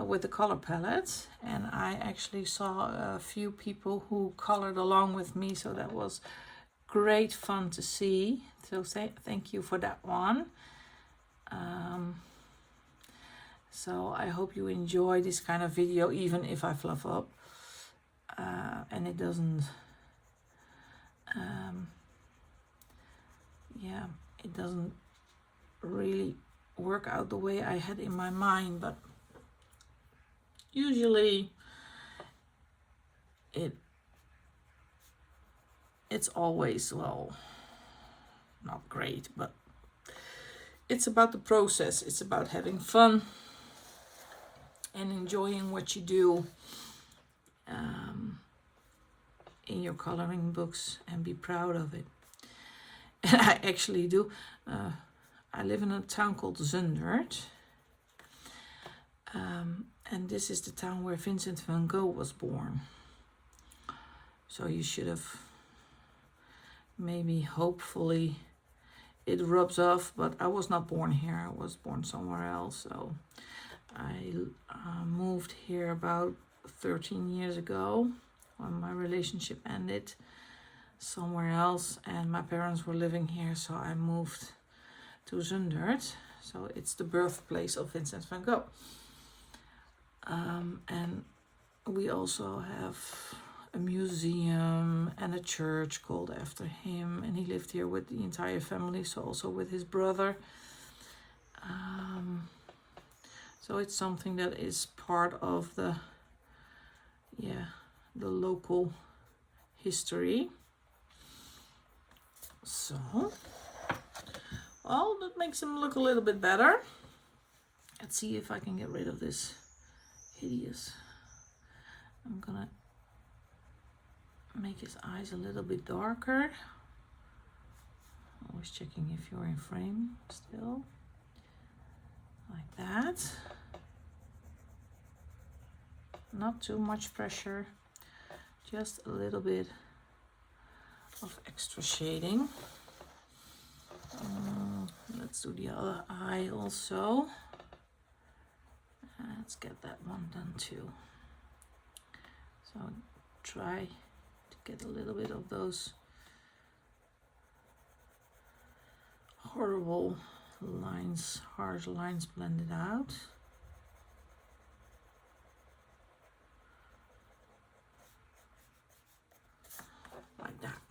with the color palettes. And I actually saw a few people who colored along with me, so that was great fun to see. So thank you for that one. So I hope you enjoy this kind of video, even if I fluff up and it doesn't it doesn't really work out the way I had in my mind, but usually it's always, well, not great, but it's about the process. It's about having fun and enjoying what you do in your coloring books, and be proud of it. And I actually do. I live in a town called Zundert, and this is the town where Vincent van Gogh was born. So you should have, maybe, hopefully, it rubs off, but I was not born here. I was born somewhere else. So I moved here about 13 years ago when my relationship ended somewhere else, and my parents were living here, so I moved to Zundert. So it's the birthplace of Vincent van Gogh. And we also have a museum and a church called after him, and he lived here with the entire family, so also with his brother. So it's something that is part of the local history. So, well, that makes him look a little bit better. Let's see if I can get rid of this hideous. I'm gonna make his eyes a little bit darker. Always checking if you're in frame still. Like that. Not too much pressure, just a little bit of extra shading. Let's do the other eye also. Let's get that one done too. So try to get a little bit of those horrible lines, harsh lines blended out. Like that.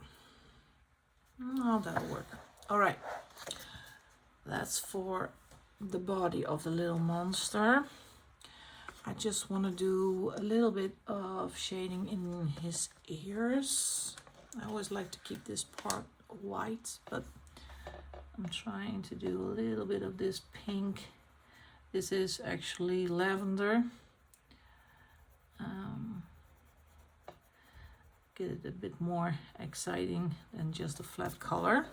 Oh, that'll work. All right. That's for the body of the little monster. I just want to do a little bit of shading in his ears. I always like to keep this part white, but I'm trying to do a little bit of this pink. This is actually lavender. Get it a bit more exciting than just a flat color.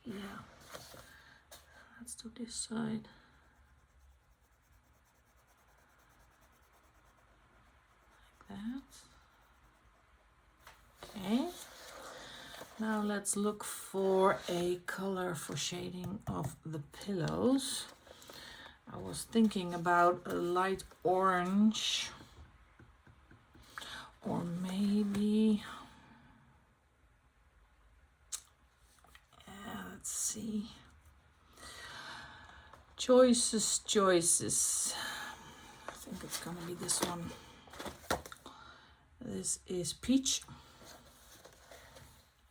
Yeah. Let's do this side. Like that. Okay. Now let's look for a color for shading of the pillows. I was thinking about a light orange, or maybe, let's see, choices. I think it's gonna be this one. This is peach.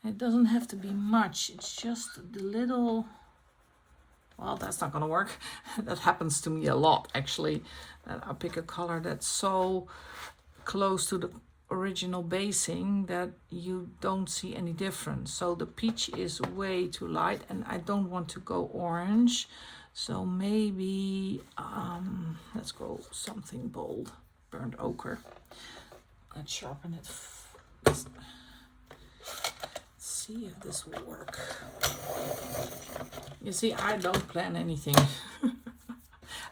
It doesn't have to be much, it's just the little, well, that's not gonna work. That happens to me a lot, actually, that I pick a color that's so close to the original basing that you don't see any difference. So the peach is way too light, and I don't want to go orange. So maybe, let's go something bold, burnt ochre. Let's sharpen it. Let's see if this will work. You see, I don't plan anything.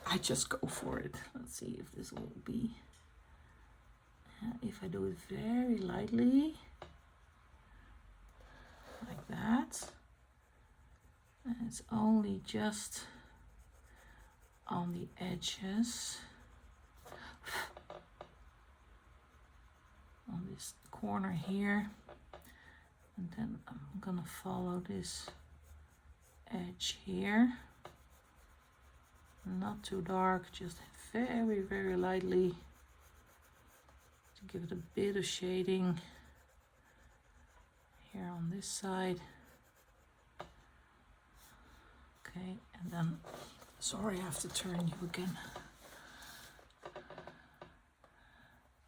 I just go for it. Let's see if this will be. If I do it very lightly, like that, and it's only just on the edges, on this corner here, and then I'm gonna follow this edge here, not too dark, just very lightly to give it a bit of shading here on this side. Okay, and then, sorry, I have to turn you again.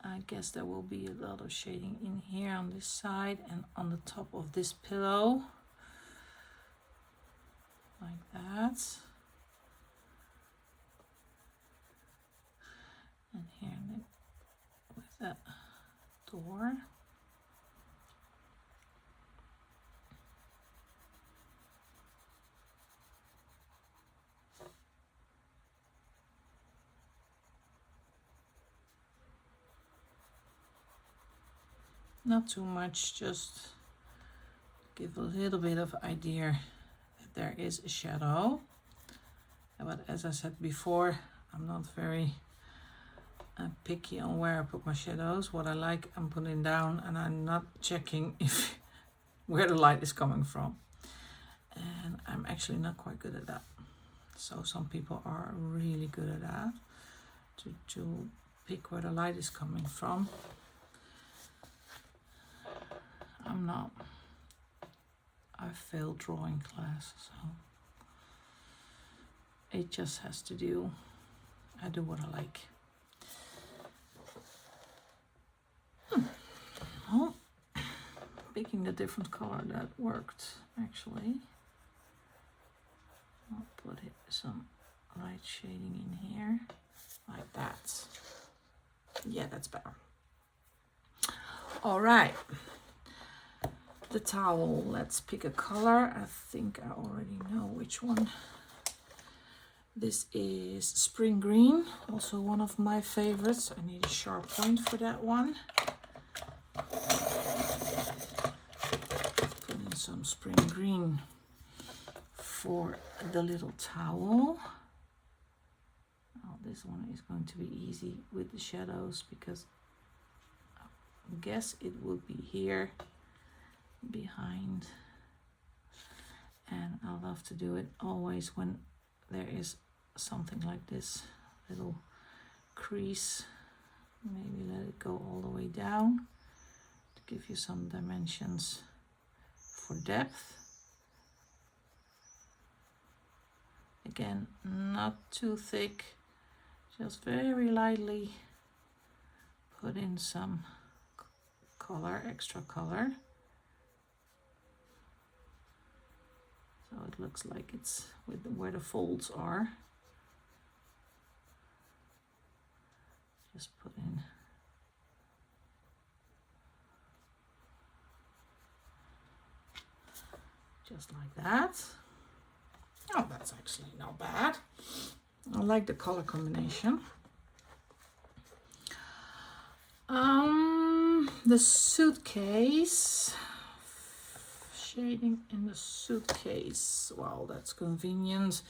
I guess there will be a lot of shading in here on this side and on the top of this pillow, like that. And here with that door. Not too much, just give a little bit of idea that there is a shadow. But as I said before, I'm not very picky on where I put my shadows. What I like, I'm putting down, and I'm not checking if where the light is coming from. And I'm actually not quite good at that. So some people are really good at that, to pick where the light is coming from. I'm not. I failed drawing class, so it just has to do. I do what I like. Well, picking a different color, that worked actually. I'll put some light shading in here, like that. Yeah, that's better. All right. The towel, let's pick a color. I think I already know which one. This is spring green, also one of my favorites. I need a sharp point for that one. Put in some spring green for the little towel. Oh, this one is going to be easy with the shadows because I guess it will be here behind, and I love to do it always when there is something like this little crease. Maybe let it go all the way down to give you some dimensions for depth. Again, not too thick, just very lightly put in some color, extra color. So it looks like it's with where the folds are. Just put in just like that. Oh, that's actually not bad. I like the color combination. The suitcase. Shading in the suitcase. Well, that's convenient.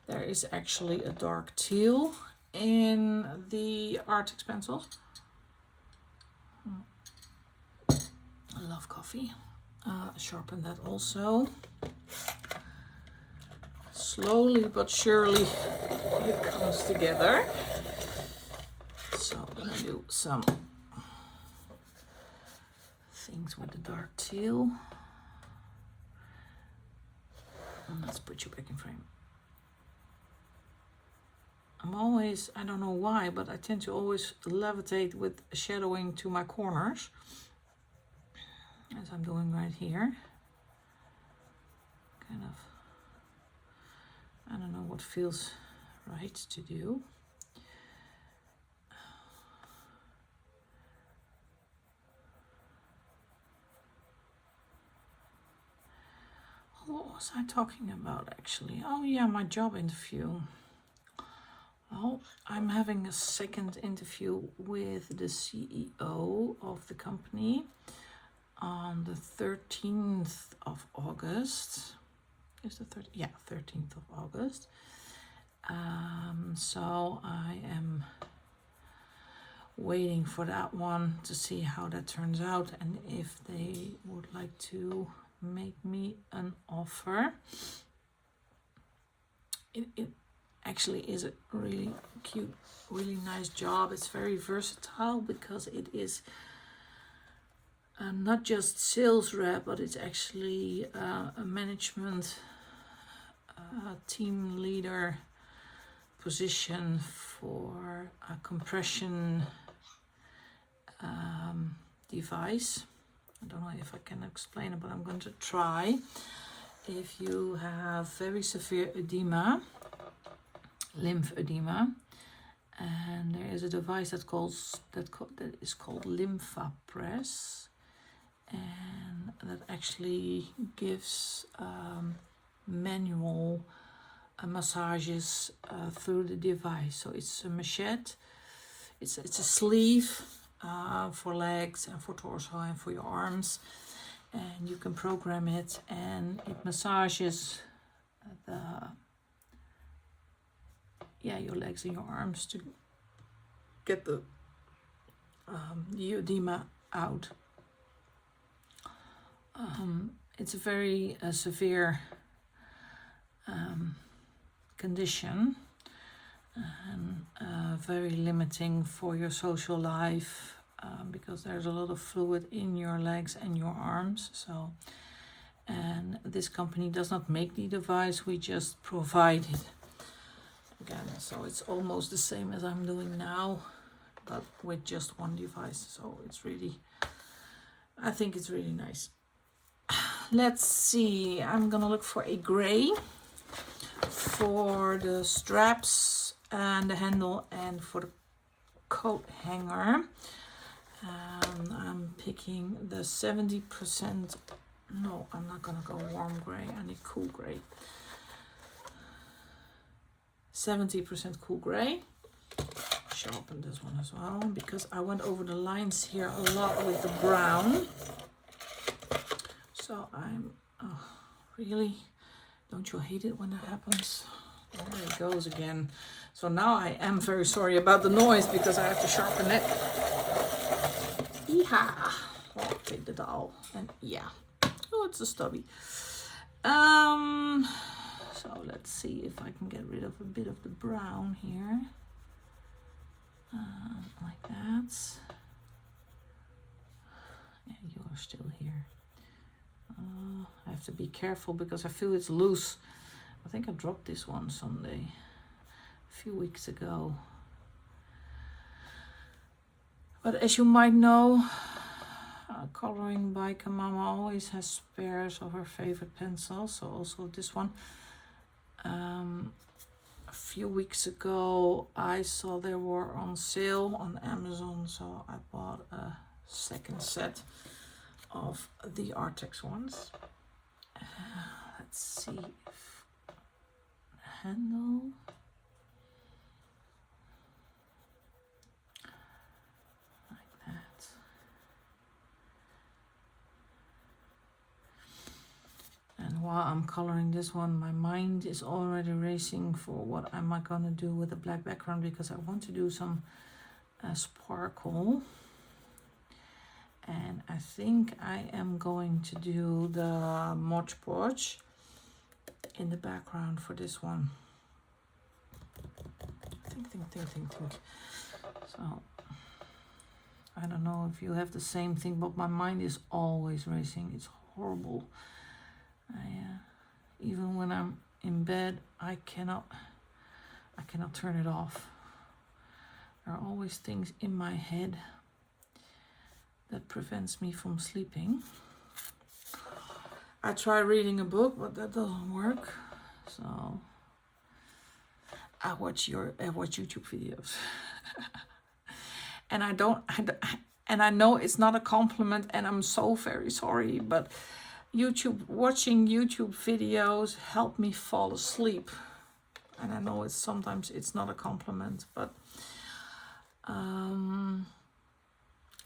There is actually a dark teal in the Arctic pencils. I love coffee. Sharpen that also. Slowly but surely it comes together. So I'm gonna do some things with the dark teal. And let's put you back in frame. I'm always, I don't know why, but I tend to always levitate with shadowing to my corners, as I'm doing right here. Kind of, I don't know what feels right to do. What was I talking about actually? Oh yeah, my job interview. Well, I'm having a second interview with the CEO of the company on the 13th of August. Is the 13th? Yeah, 13th of August. So I am waiting for that one to see how that turns out and if they would like to make me an offer. It actually is a really cute, really nice job. It's very versatile because it is not just sales rep, but it's actually a management team leader position for a compression device. I don't know if I can explain it, but I'm going to try. If you have very severe edema, lymph edema, and there is a device that is called LymphaPress, and that actually gives manual massages through the device. So it's a machete, it's a sleeve for legs and for torso and for your arms, and you can program it and it massages your legs and your arms to get the edema out. It's a very severe condition and very limiting for your social life because there's a lot of fluid in your legs and your arms. So, and this company does not make the device, we just provide it. Again, so it's almost the same as I'm doing now, but with just one device. So it's really, I think it's really nice. Let's see, I'm gonna look for a gray for the straps and the handle and for the coat hanger. I'm picking the 70%, no, I'm not gonna go warm gray, I need cool gray. 70% cool gray. Sharpen this one as well because I went over the lines here a lot with the brown. So I'm, really, don't you hate it when that happens? There it goes again. So now I am very sorry about the noise because I have to sharpen it. Yeehaw! I'll take the dowel and yeah. Oh, it's a stubby. So let's see if I can get rid of a bit of the brown here. Like that. Yeah, you are still here. I have to be careful because I feel it's loose. I think I dropped this one Sunday, a few weeks ago. But as you might know, Coloring by Kamama always has spares of her favorite pencils. So also this one. A few weeks ago I saw they were on sale on Amazon, so I bought a second set of the Artex ones. Let's see if the handle. Like that. And while I'm coloring this one, my mind is already racing for what am I gonna do with the black background because I want to do some sparkle. And I think I am going to do the Mod Podge in the background for this one. Think. So, I don't know if you have the same thing, but my mind is always racing. It's horrible. Even when I'm in bed, I cannot turn it off. There are always things in my head that prevents me from sleeping. I try reading a book, but that doesn't work. So I watch YouTube videos. And I know it's not a compliment and I'm so very sorry, but watching YouTube videos help me fall asleep. And I know it's sometimes it's not a compliment, but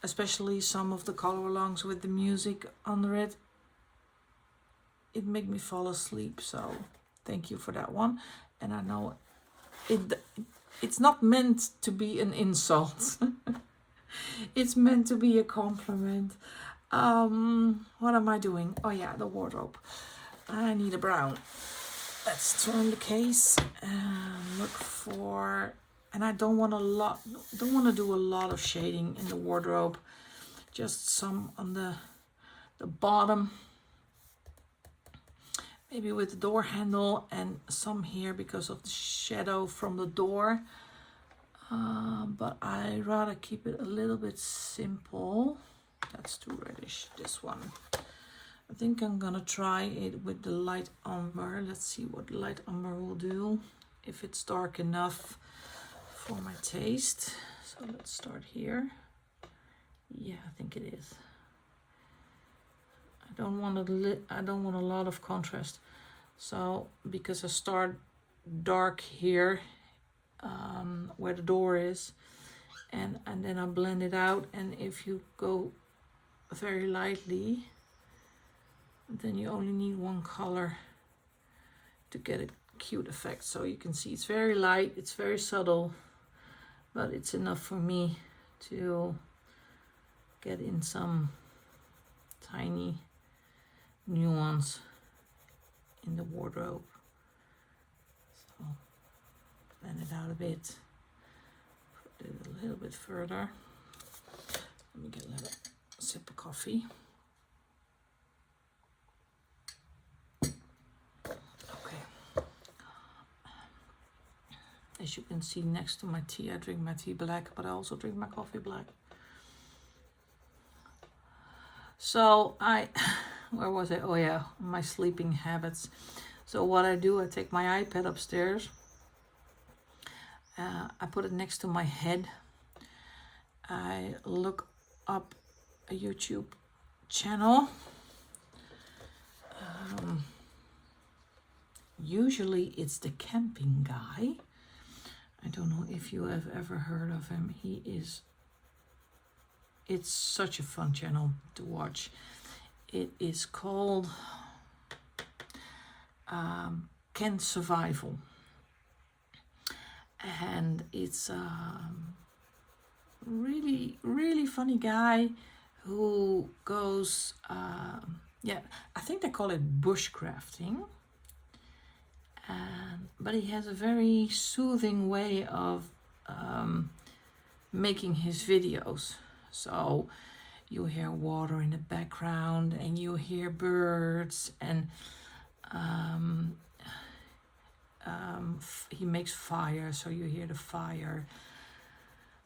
especially some of the color alongs with the music under it, it made me fall asleep. So thank you for that one. And I know it's not meant to be an insult. It's meant to be a compliment. What am I doing? Oh yeah, the wardrobe. I need a brown. Let's turn the case and look for, and I don't want to do a lot of shading in the wardrobe, just some on the bottom, maybe with the door handle, and some here because of the shadow from the door. But I rather keep it a little bit simple. That's too reddish, this one. I think I'm gonna try it with the light umber. Let's see what light umber will do, if it's dark enough for my taste. So let's start here. Yeah, I think it is. I don't want a lot of contrast. So because I start dark here, where the door is, and then I blend it out. And if you go very lightly, then you only need one color to get a cute effect. So you can see it's very light, it's very subtle, but it's enough for me to get in some tiny nuance in the wardrobe. So blend it out a bit, put it a little bit further. Let me get a little sip of coffee. As you can see next to my tea, I drink my tea black, but I also drink my coffee black. So where was I? Oh yeah, my sleeping habits. So what I do, I take my iPad upstairs. I put it next to my head. I look up a YouTube channel. Usually it's the camping guy. I don't know if you have ever heard of him. It's such a fun channel to watch. It is called Can Survival. And it's really, really funny guy who goes, I think they call it bushcrafting. But he has a very soothing way of making his videos. So you hear water in the background and you hear birds, and he makes fire, so you hear the fire.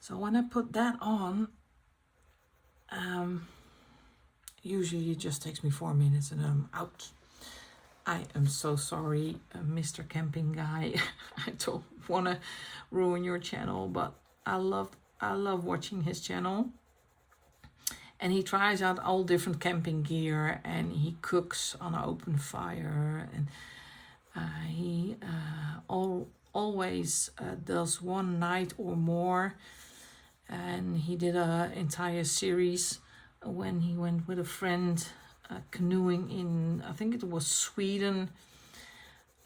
So when I put that on, usually it just takes me 4 minutes and I'm out. I am so sorry, Mr. Camping Guy. I don't want to ruin your channel, but I love watching his channel. And he tries out all different camping gear, and he cooks on an open fire, and he always does one night or more. And he did an entire series when he went with a friend canoeing in, I think it was Sweden,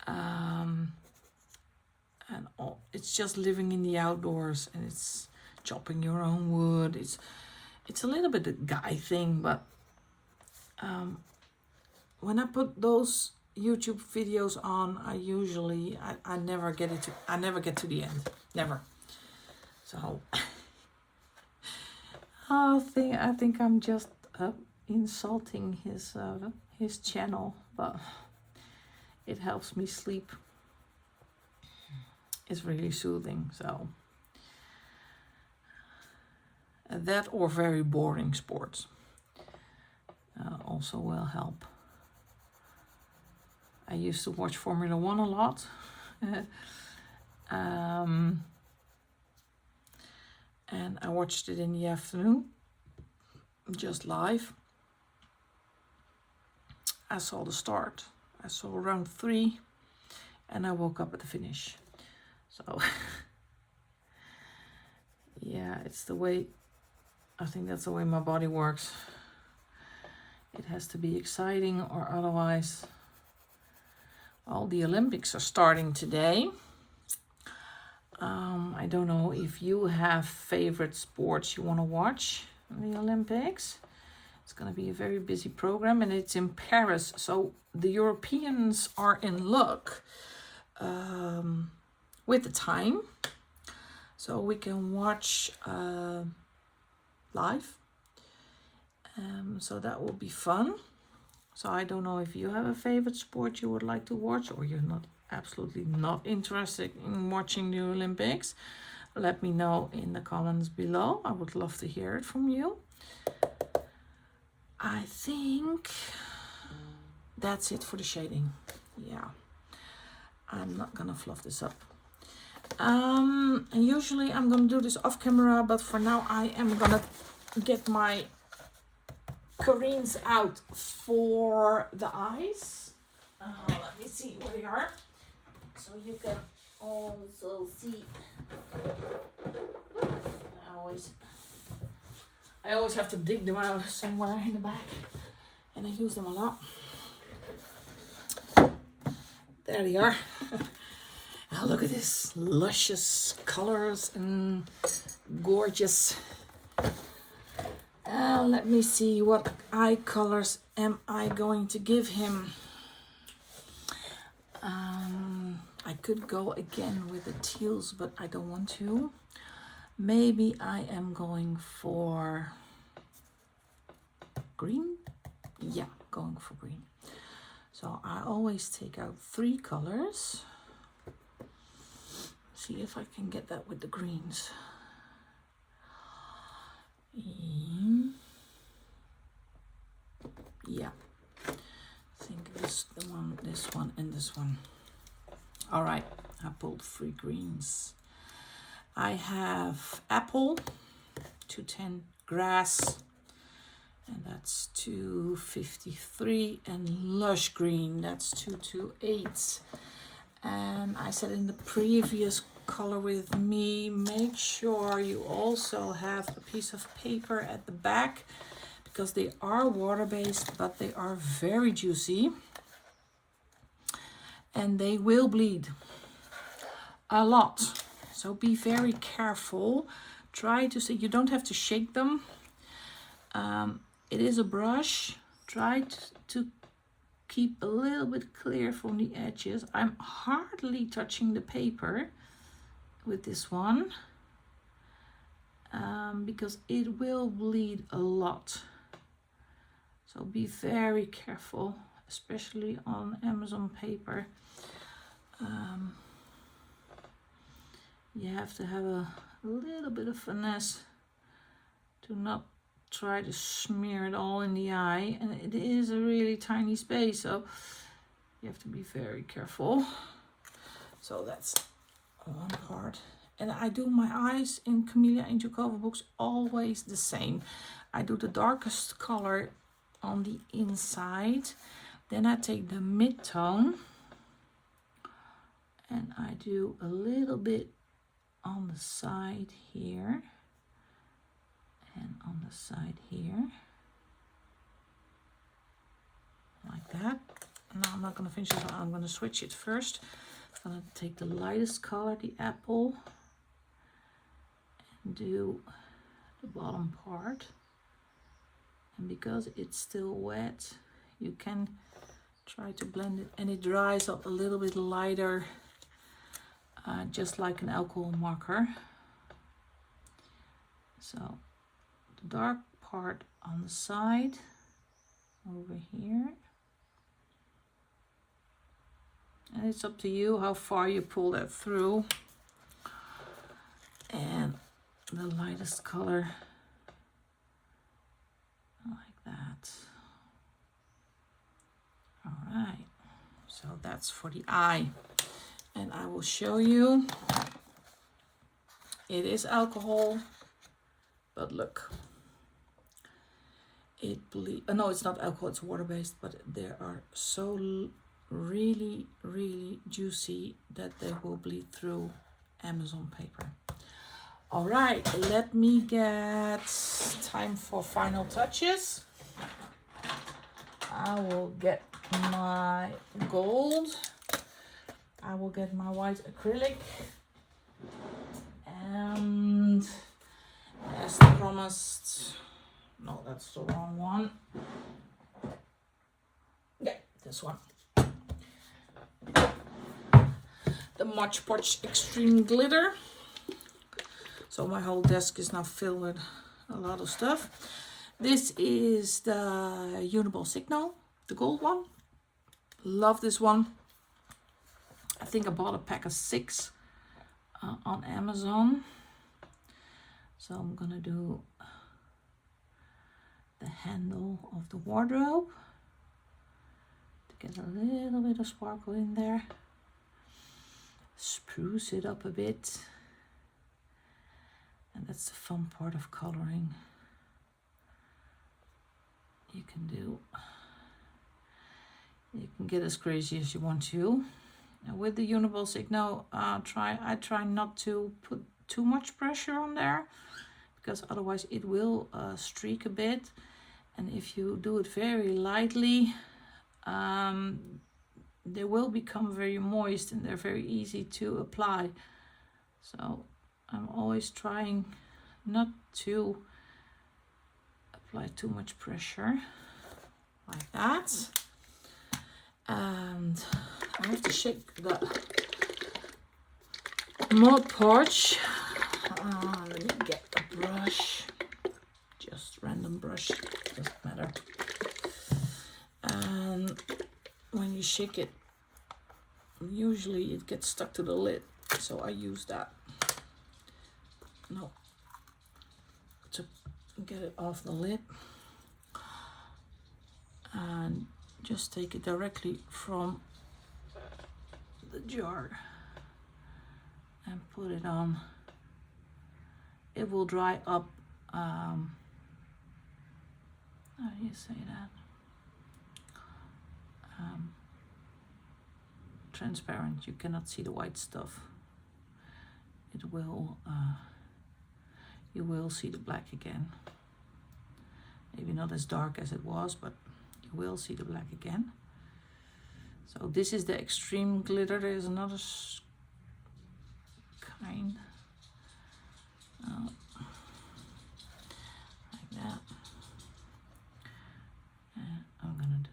and it's just living in the outdoors, and it's chopping your own wood. It's a little bit a guy thing, but when I put those YouTube videos on, I never get to the end, never. So I think I'm just insulting his channel, but it helps me sleep. It's really soothing. So that or very boring sports also will help. I used to watch Formula 1 a lot. And I watched it in the afternoon, just live. I saw the start. I saw round 3, and I woke up at the finish. So yeah, it's the way, I think that's the way my body works. It has to be exciting, or otherwise. Well, the Olympics are starting today. I don't know if you have favorite sports you want to watch in the Olympics. It's going to be a very busy program, and it's in Paris. So the Europeans are in luck with the time. So we can watch live. So that will be fun. So I don't know if you have a favorite sport you would like to watch, or you're not absolutely not interested in watching the Olympics. Let me know in the comments below. I would love to hear it from you. I think that's it for the shading. Yeah, I'm not gonna fluff this up. And usually I'm gonna do this off camera, but for now I am gonna get my Koreans out for the eyes. Let me see where they are, so you can also see. I always have to dig them out somewhere in the back, and I use them a lot. There they are. Now look at this luscious colors and gorgeous. Let me see, what eye colors am I going to give him? I could go again with the teals, but I don't want to. Maybe I am going for green. Yeah, going for green. So I always take out 3 colors. See if I can get that with the greens. Yeah, I think this one, and this one. All right, I pulled 3 greens. I have apple, 210, grass, and that's 253, and lush green, that's 228. And I said in the previous color with me, make sure you also have a piece of paper at the back, because they are water-based, but they are very juicy and they will bleed a lot. So be very careful. Try to see, you don't have to shake them. It is a brush. Try to keep a little bit clear from the edges. I'm hardly touching the paper with this one because it will bleed a lot. So be very careful, especially on Amazon paper. You have to have a little bit of finesse to not try to smear it all in the eye, and it is a really tiny space, so you have to be very careful. So that's one part. And I do my eyes in Kameliya Angelkova books always the same. I do the darkest color on the inside, then I take the mid-tone and I do a little bit on the side here and on the side here, like that. Now I'm not going to finish this, I'm going to switch it first. I'm going to take the lightest color, the apple, and do the bottom part. And because it's still wet, you can try to blend it, and it dries up a little bit lighter, just like an alcohol marker. So the dark part on the side over here, and it's up to you how far you pull that through. And the lightest color like that. All right, so that's for the eye, and I will show you. It is alcohol, but look, it bleeds. No, it's not alcohol, it's water-based, but they are so really juicy that they will bleed through Amazon paper. All right, let me get time for final touches. I will get my gold. I will get my white acrylic. And as promised, no, that's the wrong one. Yeah, this one. The Mod Podge Extreme Glitter. So my whole desk is now filled with a lot of stuff. This is the Uniball Signal, the gold one. Love this one. I think I bought a pack of 6 on Amazon. So I'm gonna do the handle of the wardrobe to get a little bit of sparkle in there. Spruce it up a bit. And that's the fun part of coloring. You can get as crazy as you want to. And with the Uniball Signal, I try not to put too much pressure on there, because otherwise it will streak a bit. And if you do it very lightly, they will become very moist and they're very easy to apply. So I'm always trying not to apply too much pressure, like that. And I have to shake the Mod Podge. Let me get a brush, just random brush, doesn't matter. And when you shake it, usually it gets stuck to the lid, so I use that. No, to get it off the lid, and just take it directly from the jar and put it on. It will dry up, how do you say that? Transparent, you cannot see the white stuff. It will, you will see the black again. Maybe not as dark as it was, but you will see the black again. So this is the extreme glitter. There's another kind. Like that. And I'm gonna do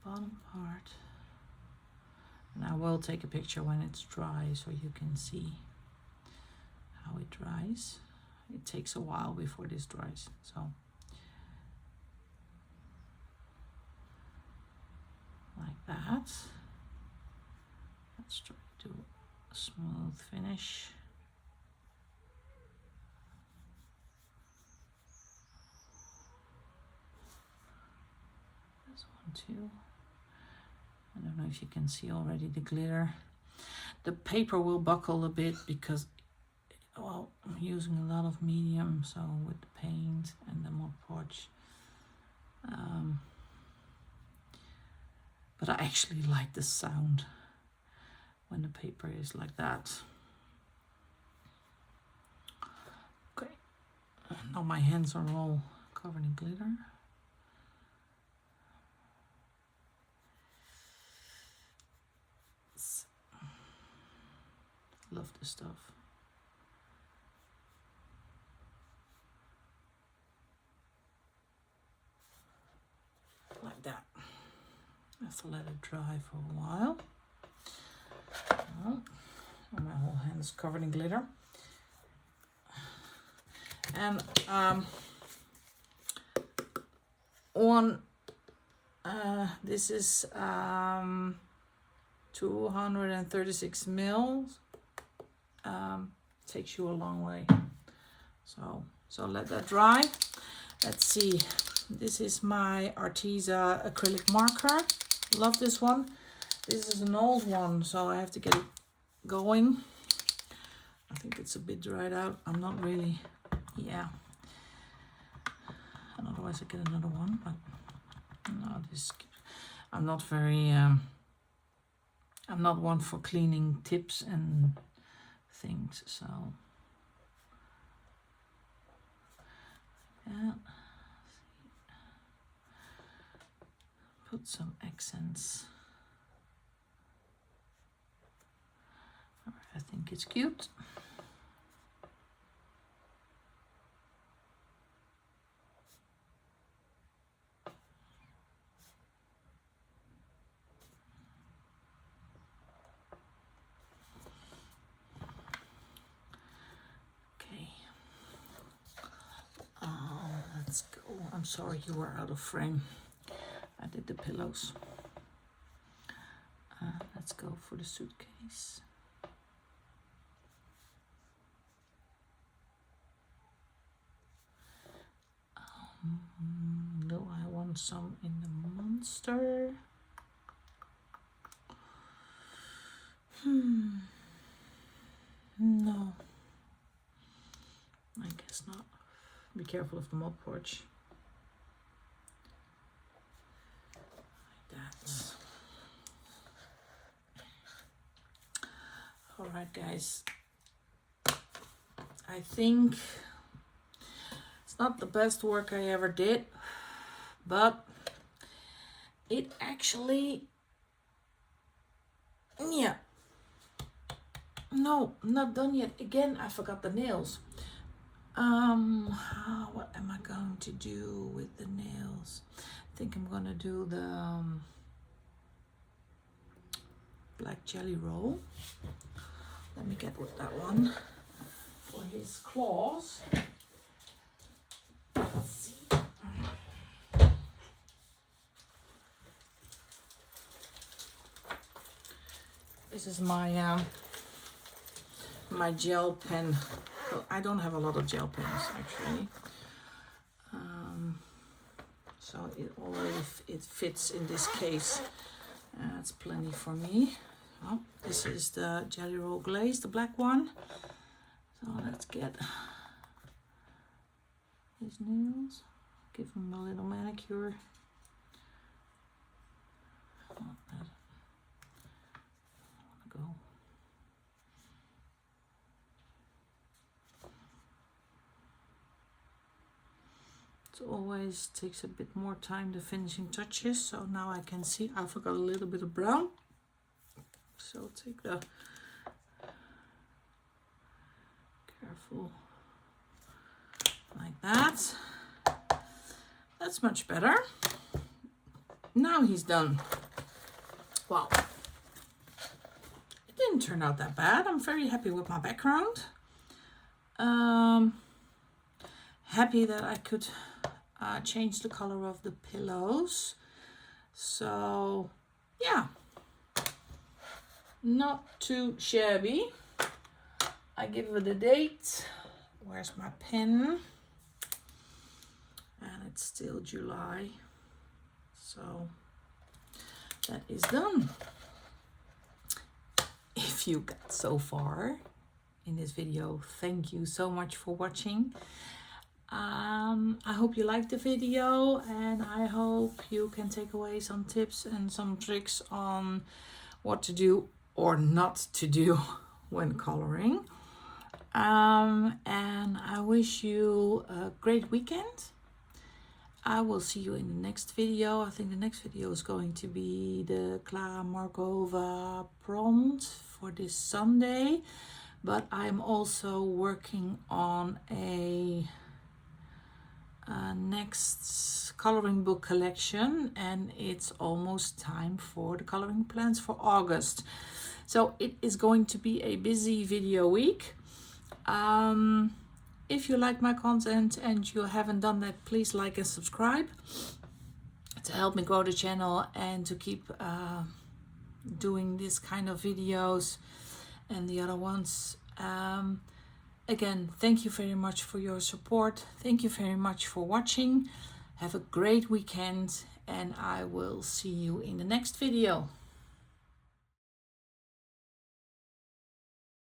bottom part. And I will take a picture when it's dry so you can see how it dries. It takes a while before this dries, so like that. Let's try to do a smooth finish. This one too. I don't know if you can see already the glitter. The paper will buckle a bit because, well, I'm using a lot of medium, so with the paint and the Mod Podge. But I actually like the sound when the paper is like that. Okay, now my hands are all covered in glitter. Love this stuff. Like that. I have to let it dry for a while. And my whole hand is covered in glitter. And this is 236 mils. Takes you a long way. So let that dry. Let's see. This is my Arteza acrylic marker. Love this one. This is an old one, so I have to get it going. I think it's a bit dried out. I'm not really, yeah. And otherwise I get another one, but no, this, I'm not very I'm not one for cleaning tips and things, so yeah. Put some accents. I think it's cute. Okay. Let's go. I'm sorry you were out of frame. I did the pillows. Let's go for the suitcase. Do I want some in the monster? No. I guess not. Be careful of the mop porch. Like that. Alright guys. I think it's not the best work I ever did, but it actually, yeah. No, not done yet. Again, I forgot the nails. What am I going to do with the nails? I think I'm gonna do the black jelly roll. Let me get with that one for his claws. Let's see. This is my my gel pen. Well, I don't have a lot of gel pens actually, so it fits in this case. That's plenty for me. Oh, this is the jelly roll glaze, the black one. So let's get his nails. Give him a little manicure. Oh, I want to go. It always takes a bit more time, the finishing touches. So now I can see I forgot a little bit of brown. So take the, careful, like that. That's much better. Now he's done. Wow. It didn't turn out that bad. I'm very happy with my background. Happy that I could change the color of the pillows. So yeah, not too shabby. I give it a date. Where's my pen? And it's still July. So that is done. If you got so far in this video, thank you so much for watching. I hope you liked the video, and I hope you can take away some tips and some tricks on what to do or not to do when coloring. And I wish you a great weekend. I will see you in the next video. I think the next video is going to be the Kameliya Angelkova prompt for this Sunday. But I'm also working on a next coloring book collection, and it's almost time for the coloring plans for August. So it is going to be a busy video week. If you like my content and you haven't done that, please like and subscribe to help me grow the channel and to keep doing this kind of videos and the other ones. Again, thank you very much for your support. Thank you very much for watching. Have a great weekend, and I will see you in the next video.